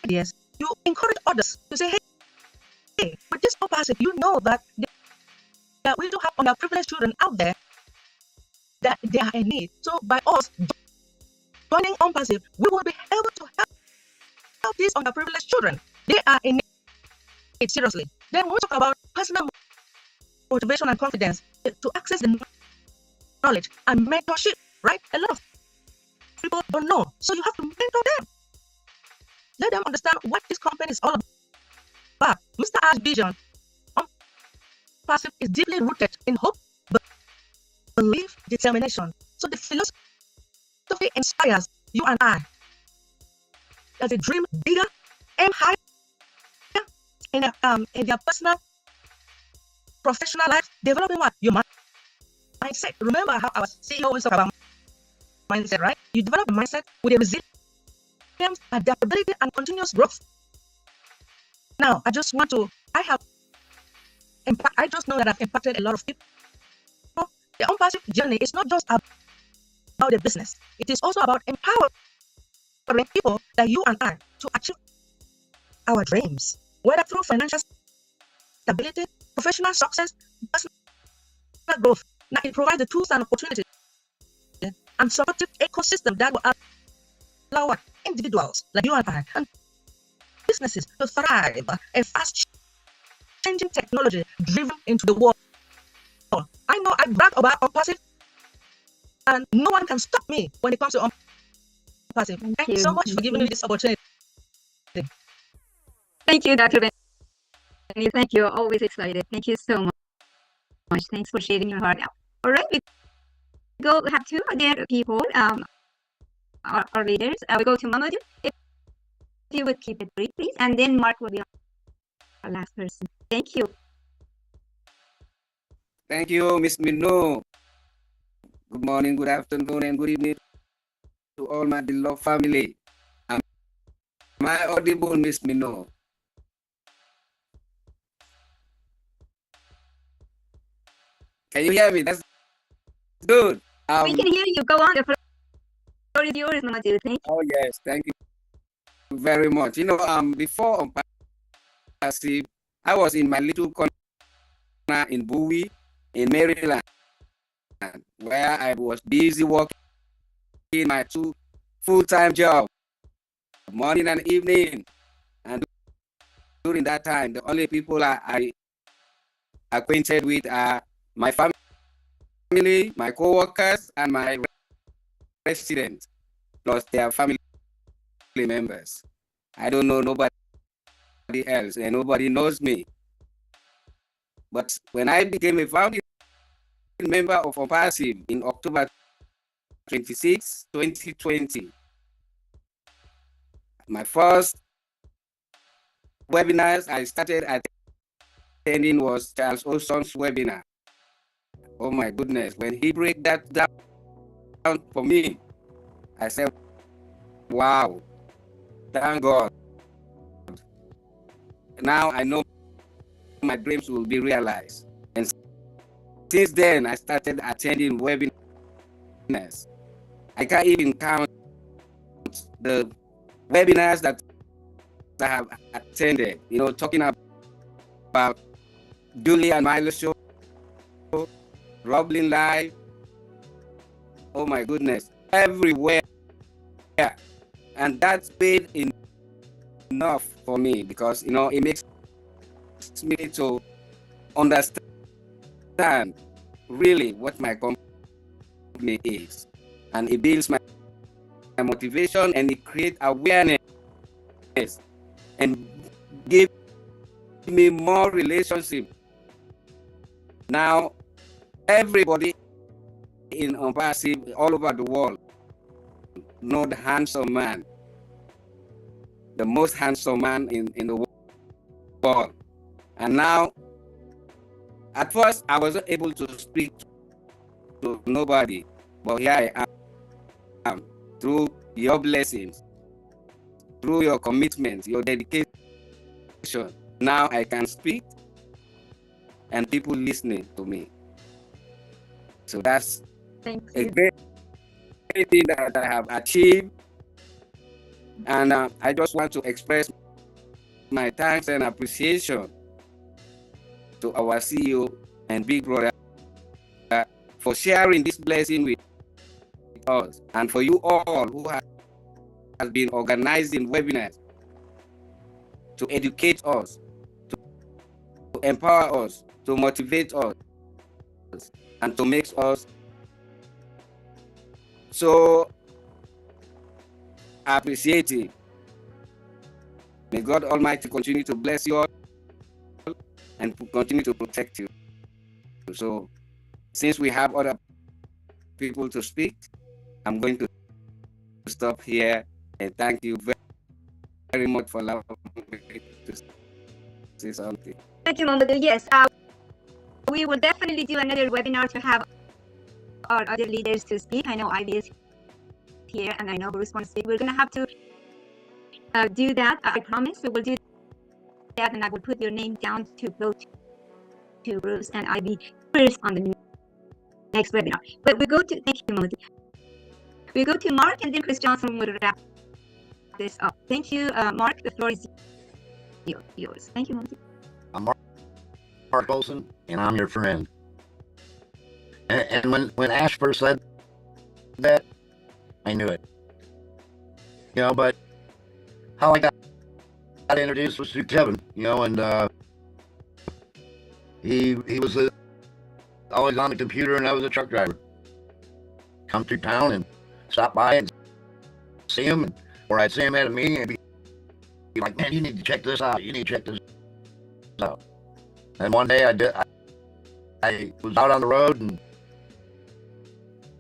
ideas, you encourage others to say, hey, with this unpassive, you know that we do have underprivileged children out there that they are in need. So by us joining unpassive, we will be able to help these underprivileged children. They are in need, seriously. Then we talk about personal motivation and confidence to access the knowledge and mentorship, right? A lot of people don't know, so you have to mentor them. Let them understand what this company is all about. Mr. Ash's vision unpassive is deeply rooted in hope, belief, determination. So the philosophy inspires you and I as a dream bigger, aim higher in their personal, professional life, developing your mindset. Remember how our CEO always talk about mindset, right? You develop a mindset with a resilience, adaptability, and continuous growth. Now, I just know that I've impacted a lot of people. The unpassive journey is not just about the business. It is also about empowering people like you and I to achieve our dreams, whether through financial stability, professional success, personal growth. Now, it provides the tools and opportunities and supportive ecosystem that will allow individuals like you and I and businesses to thrive in fast-changing technology driven into the world. I know I brag about unpassive, and no one can stop me when it comes to unpassive. Thank you so much for giving me this opportunity. Thank you, Dr. Benny. Thank you. Always excited. Thank you so much. Thanks for sharing your heart out. All right, we have two other people, our leaders. We go to Mamadou. If you would keep it brief, please, and then Mark will be our last person. Thank you. Thank you, Miss Mino. Good morning, good afternoon, and good evening to all my beloved family. Am I audible, Miss Mino? Can you hear me? That's good. We can hear you. Go on. The floor is yours, Mamadou. Thank you. Oh yes, thank you very much. You know, before Unpassive, I was in my little corner in Bowie, in Maryland, where I was busy working my 2 full-time jobs, morning and evening. And during that time, the only people I acquainted with are my family, my co-workers, and my residents, plus their family members. I don't know nobody else, and nobody knows me. But when I became a founding member of Unpassive in October 26, 2020, my first webinars I started attending was Charles Olson's webinar. Oh my goodness, when he break that down for me, I said, wow, thank God. Now I know my dreams will be realized. And since then, I started attending webinars. I can't even count the webinars that I have attended, you know, talking about Julie and Milo show, Roblin Live. Oh my goodness, everywhere. And that's been enough for me because, you know, it makes me to understand really what my company is. And it builds my motivation, and it creates awareness and give me more relationship. Now, everybody in Unpassive all over the world know the handsome man, the most handsome man in the world. And now, at first, I wasn't able to speak to nobody, but here I am, through your blessings, through your commitment, your dedication. Now I can speak, and people listening to me. So that's a great thing that I have achieved. And I just want to express my thanks and appreciation to our CEO and big brother for sharing this blessing with us, and for you all who have been organizing webinars to educate us, to empower us, to motivate us, and to make us so appreciative. May God Almighty continue to bless you all and continue to protect you. So, since we have other people to speak, I'm going to stop here, and thank you very much for allowing me to say something. Thank you, Mamadou. Yes, we will definitely do another webinar to have our other leaders to speak. I know Ivy is here, and I know Bruce wants to speak. We're going to have to do that. I promise we will do that, and I will put your name down to go to Bruce and Ivy first on the next webinar. But we go to, thank you, Mamadou. We go to Mark, and then Chris Johnson will wrap this up. Thank you, Mark. The floor is yours. Thank you, Mamadou. I'm Mark Olson, and I'm your friend. And when Ash first said that, I knew it. You know, but how I got introduced was through Kevin, you know, and he was always on the computer, and I was a truck driver. Come through town and stop by and see him, or I'd see him at a meeting and be like, man, you need to check this out. You need to check this out. And one day I was out on the road, and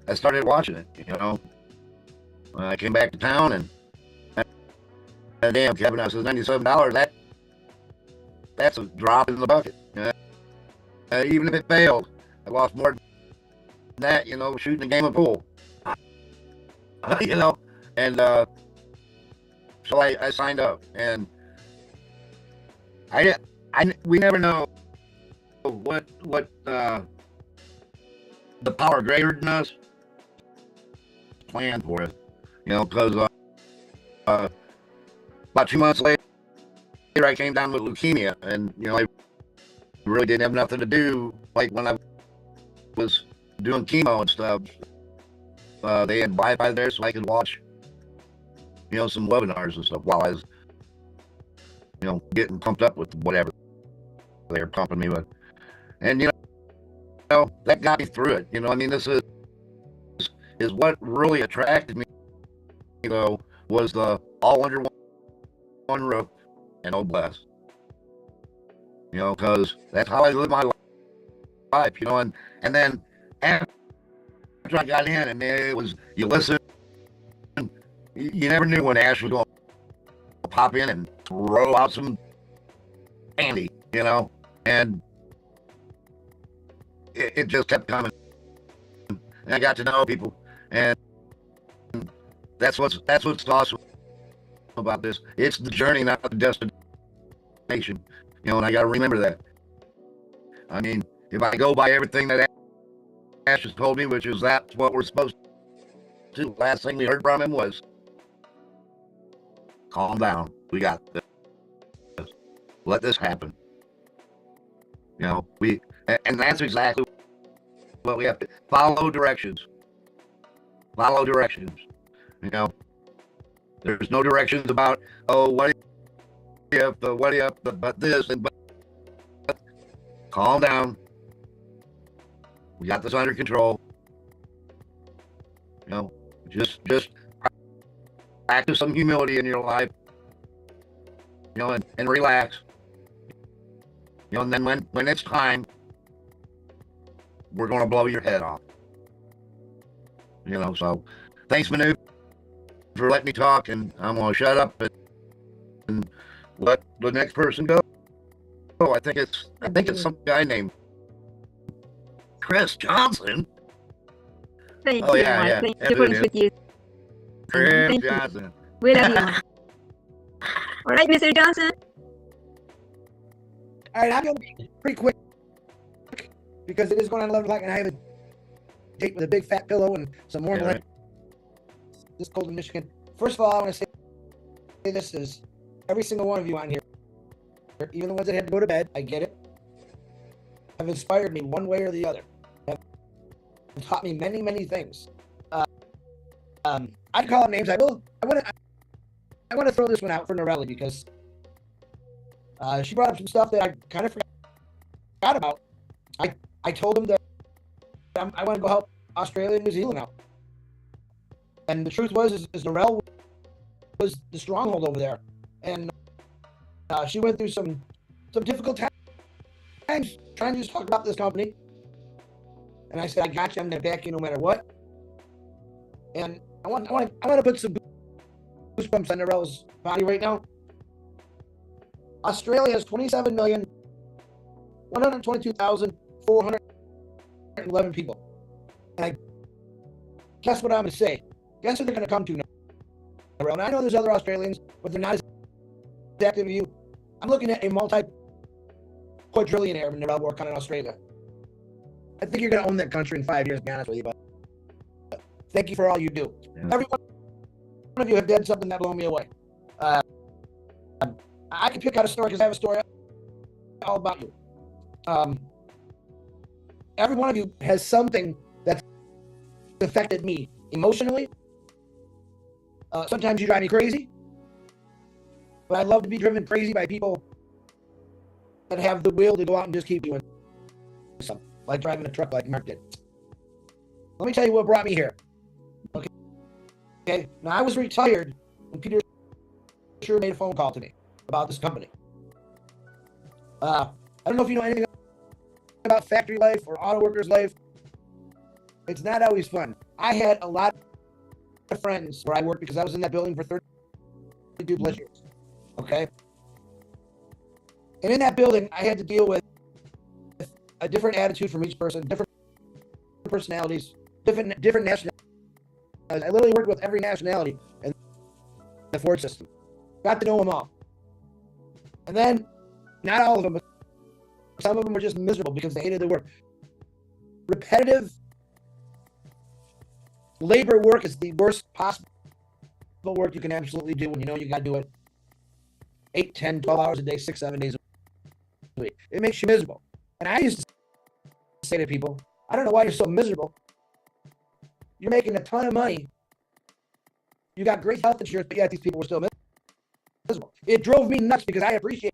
I started watching it, you know. When I came back to town, and damn, Kevin, I said, $97, that's a drop in the bucket. Even if it failed, I lost more than that, shooting a game of pool. And so I signed up, and we never know what the power greater than us planned for us, because about 2 months later I came down with leukemia, and I really didn't have nothing to do. Like when I was doing chemo and stuff, they had Wi-Fi there, so I could watch some webinars and stuff while I was getting pumped up with whatever they were pumping me with. And that got me through it. This is what really attracted me, was the all under one roof and oh bless. Because that's how I live my life, and then after I got in, and it was, you listen, you never knew when Ash was going to pop in and throw out some candy, and it just kept coming. And I got to know people, and that's what's awesome about this. It's the journey, not the destination, and I got to remember that. I mean, if I go by everything that Ash has told me, which is that's what we're supposed to do, last thing we heard from him was, calm down, we got this, let this happen. And that's exactly what we have to follow directions. There's no directions about, oh, what if, but this, and but calm down. We got this under control. Just practice some humility in your life. And relax. And then when it's time, we're going to blow your head off. So thanks, Manu, for letting me talk, and I'm going to shut up and let the next person go. I think it's some guy named Chris Johnson. Thank Oh, you. yeah. Thank you for with you. Chris Thank you. Johnson. We love you. All right, Mr. Johnson. All right, I'm going to be pretty quick because it is going on 11 o'clock, and I have a date with a big fat pillow and some warm Yeah, right. This cold in Michigan. First of all, I want to say this is every single one of you on here, even the ones that had to go to bed, I get it, have inspired me one way or the other. Have taught me many, many things. I'd call them names. I will. I want to throw this one out for Norelli because she brought up some stuff that I kind of forgot about. I told him that I want to go help Australia and New Zealand out. And the truth was, is Norel was the stronghold over there. And she went through some difficult times trying to just talk about this company. And I said, I got you. I'm going to back you no matter what. And I want to put some goosebumps on Norel's body right now. Australia has 27,122,411 people. And guess what I'm going to say? Guess what they're going to come to now? And I know there's other Australians, but they're not as active as you. I'm looking at a multi-quadrillionaire in Norel work on in Australia. I think you're going to own that country in 5 years, to be honest with you. But thank you for all you do. Yeah. Every one of you have done something that blew me away. I can pick out a story because I have a story all about you. Every one of you has something that's affected me emotionally. Sometimes you drive me crazy, but I love to be driven crazy by people that have the will to go out and just keep doing something, like driving a truck like Mark did. Let me tell you what brought me here. Okay. Now, I was retired when Peter Sure made a phone call to me about this company. I don't know if you know anything about factory life or auto workers life. It's not always fun. I had a lot of friends where I worked because I was in that building for 32 plus years. Okay. And in that building, I had to deal with a different attitude from each person, different personalities, different nationalities. I literally worked with every nationality in the Ford system. Got to know them all. And then, not all of them, but some of them were just miserable because they hated the work. Repetitive labor work is the worst possible work you can absolutely do when you know you got to do it 8, 10, 12 hours a day, 6, 7 days a week. It makes you miserable. And I used to say to people, I don't know why you're so miserable. You're making a ton of money. You got great health insurance, but yet these people were still miserable. It drove me nuts because I appreciated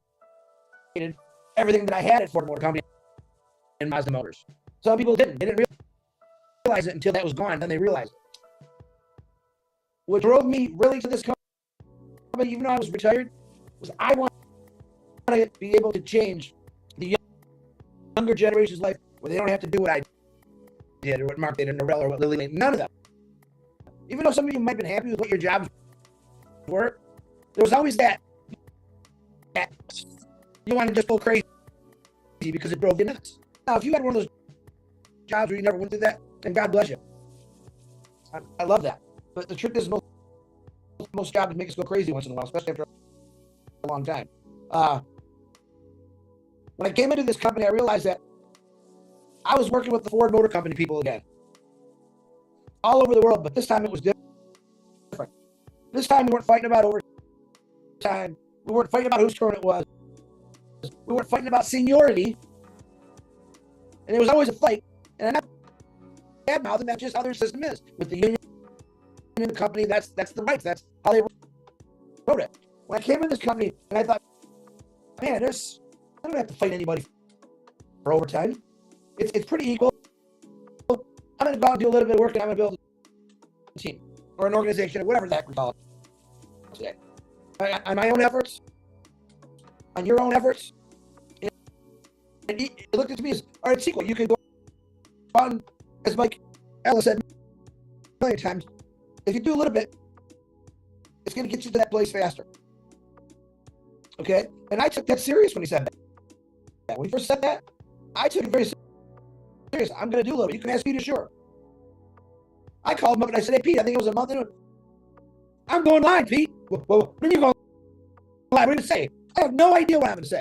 everything that I had at Ford Motor Company and Mazda Motors. Some people didn't. They didn't realize it until that was gone. Then they realized it. What drove me really to this company, even though I was retired, was I wanted to be able to change the younger generation's life where they don't have to do what I did or what Mark did or Norell or what Lily did. None of them. Even though some of you might have been happy with what your jobs were, there was always that you want to just go crazy because it drove you nuts. Now, if you had one of those jobs where you never went through that, then God bless you. I love that. But the truth is, most jobs make us go crazy once in a while, especially after a long time. When I came into this company, I realized that I was working with the Ford Motor Company people again. All over the world, but this time it was different. This time we weren't fighting about overtime. We weren't fighting about whose turn it was. We weren't fighting about seniority. And it was always a fight. And I'm not bad-mouthing, that's just how their system is. With the union in the company, that's the rights. That's how they wrote it. When I came in this company, and I thought, man, I don't have to fight anybody for overtime. It's pretty equal. I'm going to go out and do a little bit of work, and I'm going to build a team or an organization or whatever the heck we call it today. On my own efforts, on your own efforts, and it looked at me as, all right, it's equal. You can go on, as Mike Ellis said a million times, if you do a little bit, it's going to get you to that place faster. Okay? And I took that serious when he said that. When he first said that, I took it very serious. I'm going to do a little bit. You can ask Peter, sure. I called him up and I said, hey, Pete, I think it was a month into it. I'm going live, Pete. Well, when you go live, what are you going to say? I have no idea what I'm going to say.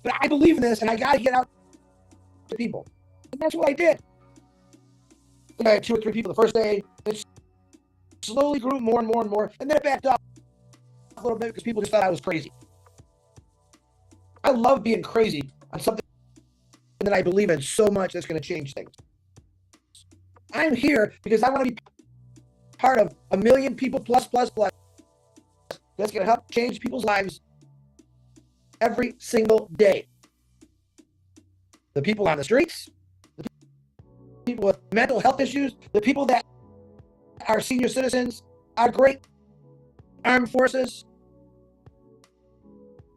But I believe in this, and I got to get out to people. And that's what I did. I had 2 or 3 people the first day. It slowly grew more and more and more. And then it backed off a little bit because people just thought I was crazy. I love being crazy on something that I believe in so much that's going to change things. I'm here because I want to be part of 1 million people plus that's going to help change people's lives every single day. The people on the streets, the people with mental health issues, the people that are senior citizens, our great armed forces,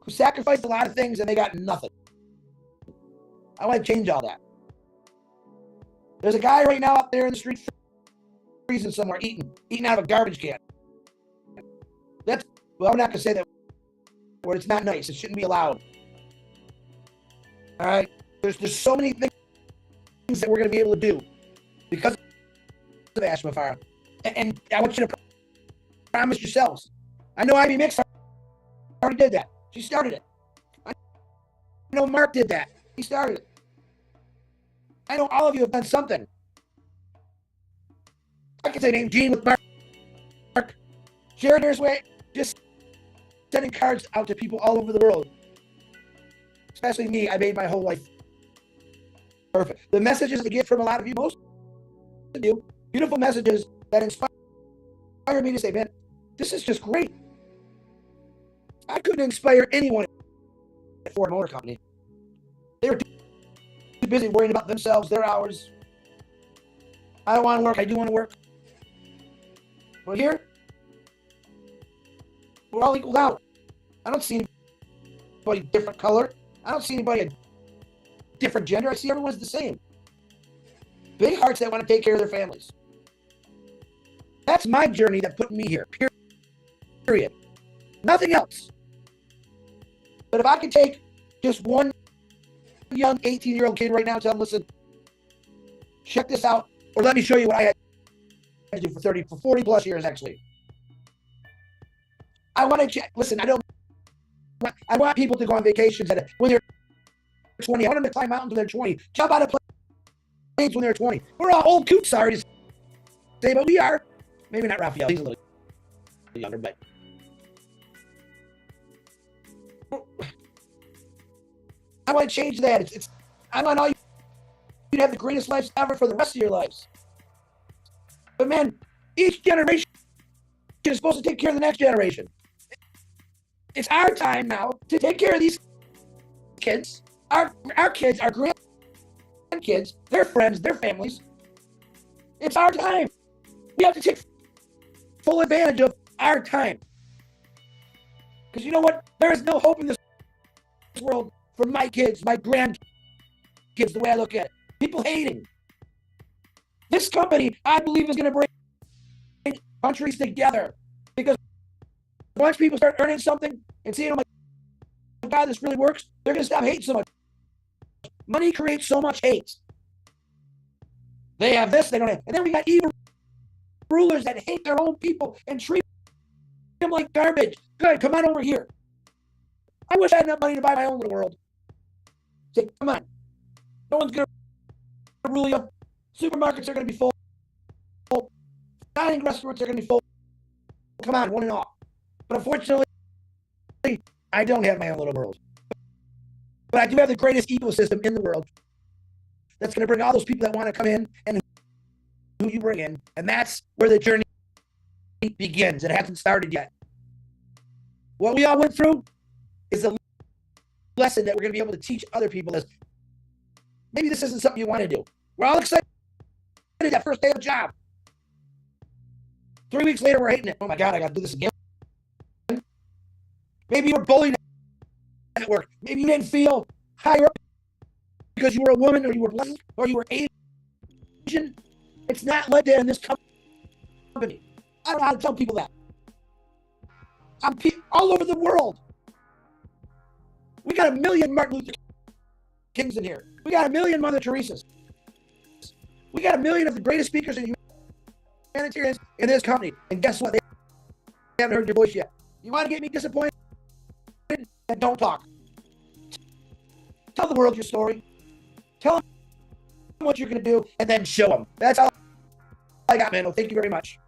who sacrificed a lot of things and they got nothing. I want to change all that. There's a guy right now up there in the street freezing somewhere, eating out of a garbage can. Well, I'm not going to say that word. It's not nice. It shouldn't be allowed. All right? There's so many things that we're going to be able to do because of Ashma Farah. And I want you to promise yourselves. I know Ivy Mix already did that. She started it. I know Mark did that. He started it. I know all of you have done something. I can say name Gene with Mark. Share it way. Just sending cards out to people all over the world. Especially me, I made my whole life perfect. The messages I get from a lot of you, most of you, beautiful messages that inspire me to say, man, this is just great. I couldn't inspire anyone at Ford Motor Company. They were too busy worrying about themselves, their hours. I don't want to work, I do want to work. But here, we're all equal out. I don't see anybody different color. I don't see anybody a different gender. I see everyone's the same. Big hearts that want to take care of their families. That's my journey that put me here. Period. Nothing else. But if I could take just one young 18-year-old kid right now and tell him, listen, check this out, or let me show you what I had to do for 40 plus years, actually. I want to check. Listen, I want people to go on vacations when they're 20. I want them to climb mountains when they're 20. Jump out of planes when they're 20. We're all old coots, sorry to say, but we are. Maybe not Raphael. He's a little younger, but I want to change that. I want all you to have the greatest lives ever for the rest of your lives. But man, each generation is supposed to take care of the next generation. It's our time now to take care of these kids, our kids, our grandkids, their friends, their families. It's our time. We have to take full advantage of our time. Because you know what? There is no hope in this world for my kids, my grandkids, the way I look at it. People hating. This company, I believe, is going to bring countries together. Because once people start earning something and seeing, oh my God, this really works, they're going to stop hating so much. Money creates so much hate. They have this, they don't have. And then we got evil rulers that hate their own people and treat them like garbage. Good, come on over here. I wish I had enough money to buy my own little world. Say, come on. No one's going to rule you. Supermarkets are going to be full. Dining restaurants are going to be full. Come on, one and all. But unfortunately, I don't have my own little world. But I do have the greatest ecosystem in the world that's going to bring all those people that want to come in and who you bring in. And that's where the journey begins. It hasn't started yet. What we all went through is a lesson that we're going to be able to teach other people is maybe this isn't something you want to do. We're all excited that first day of the job. 3 weeks later, we're hating it. Oh my God, I got to do this again. Maybe you were bullied at work. Maybe you didn't feel higher up because you were a woman or you were black or you were Asian. It's not like that in this company. I don't know how to tell people that. I'm all over the world. We got 1 million Martin Luther Kings in here. We got 1 million Mother Teresas. We got 1 million of the greatest speakers and humanitarians in this company. And guess what? They haven't heard your voice yet. You want to get me disappointed? And don't talk. Tell the world your story. Tell them what you're going to do, and then show them. That's all I got, man. Well, thank you very much.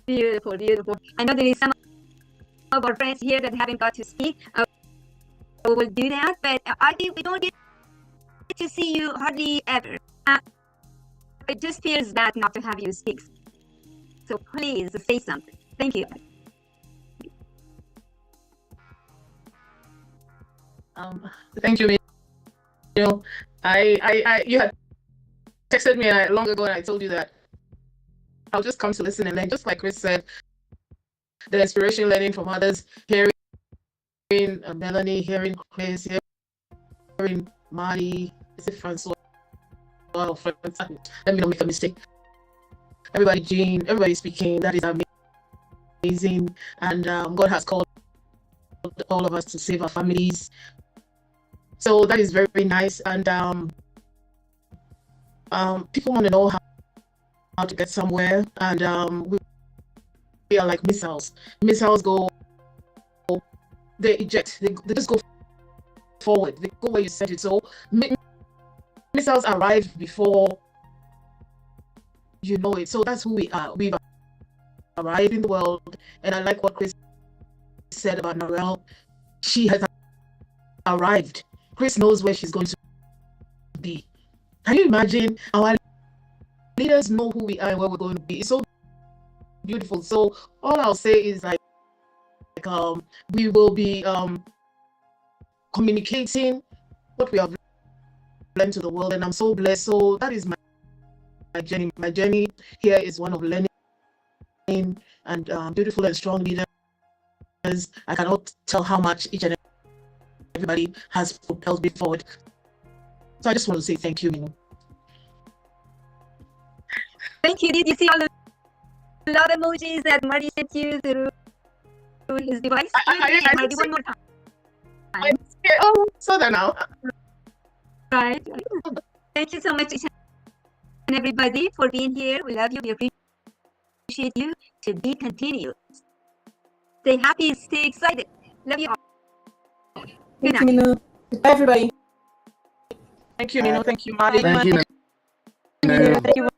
Beautiful, beautiful. I know there is some of our friends here that haven't got to speak. We will do that, but I think we don't get to see you hardly ever. It just feels bad not to have you speak. So please say something. Thank you. Thank you, Neil. You had texted me long ago, and I told you that I'll just come to listen and learn. Just like Chris said, the inspiration, learning from others, hearing Melanie, hearing Chris, hearing Marty, is it Francois? Let me not make a mistake. Everybody, Jean, everybody speaking. That is amazing, and God has called all of us to save our families. So that is very, very nice, and people want to know how to get somewhere, and we are like missiles. Missiles go, they eject, they just go forward, they go where you set it. So missiles arrive before you know it. So that's who we are. We've arrived in the world, and I like what Chris said about Narelle. She has arrived. Chris knows where she's going to be. Can you imagine? Our leaders know who we are and where we're going to be. It's so beautiful. So all I'll say is like we will be communicating what we have learned to the world, and I'm so blessed. So that is my journey. My journey here is one of learning and beautiful and strong leaders. I cannot tell how much each and everybody has propelled me forward. So I just want to say thank you. Thank you. Did you see all the love emojis that Marty sent you through his device? Marty, one more time. Oh, so there now. Right. Thank you so much, everybody, for being here. We love you. We appreciate you. To be continued. Stay happy. Stay excited. Love you all. Thank you, Minu. Goodbye, everybody. Thank you, Minu. Thank you, Mali. Thank you. Thank you.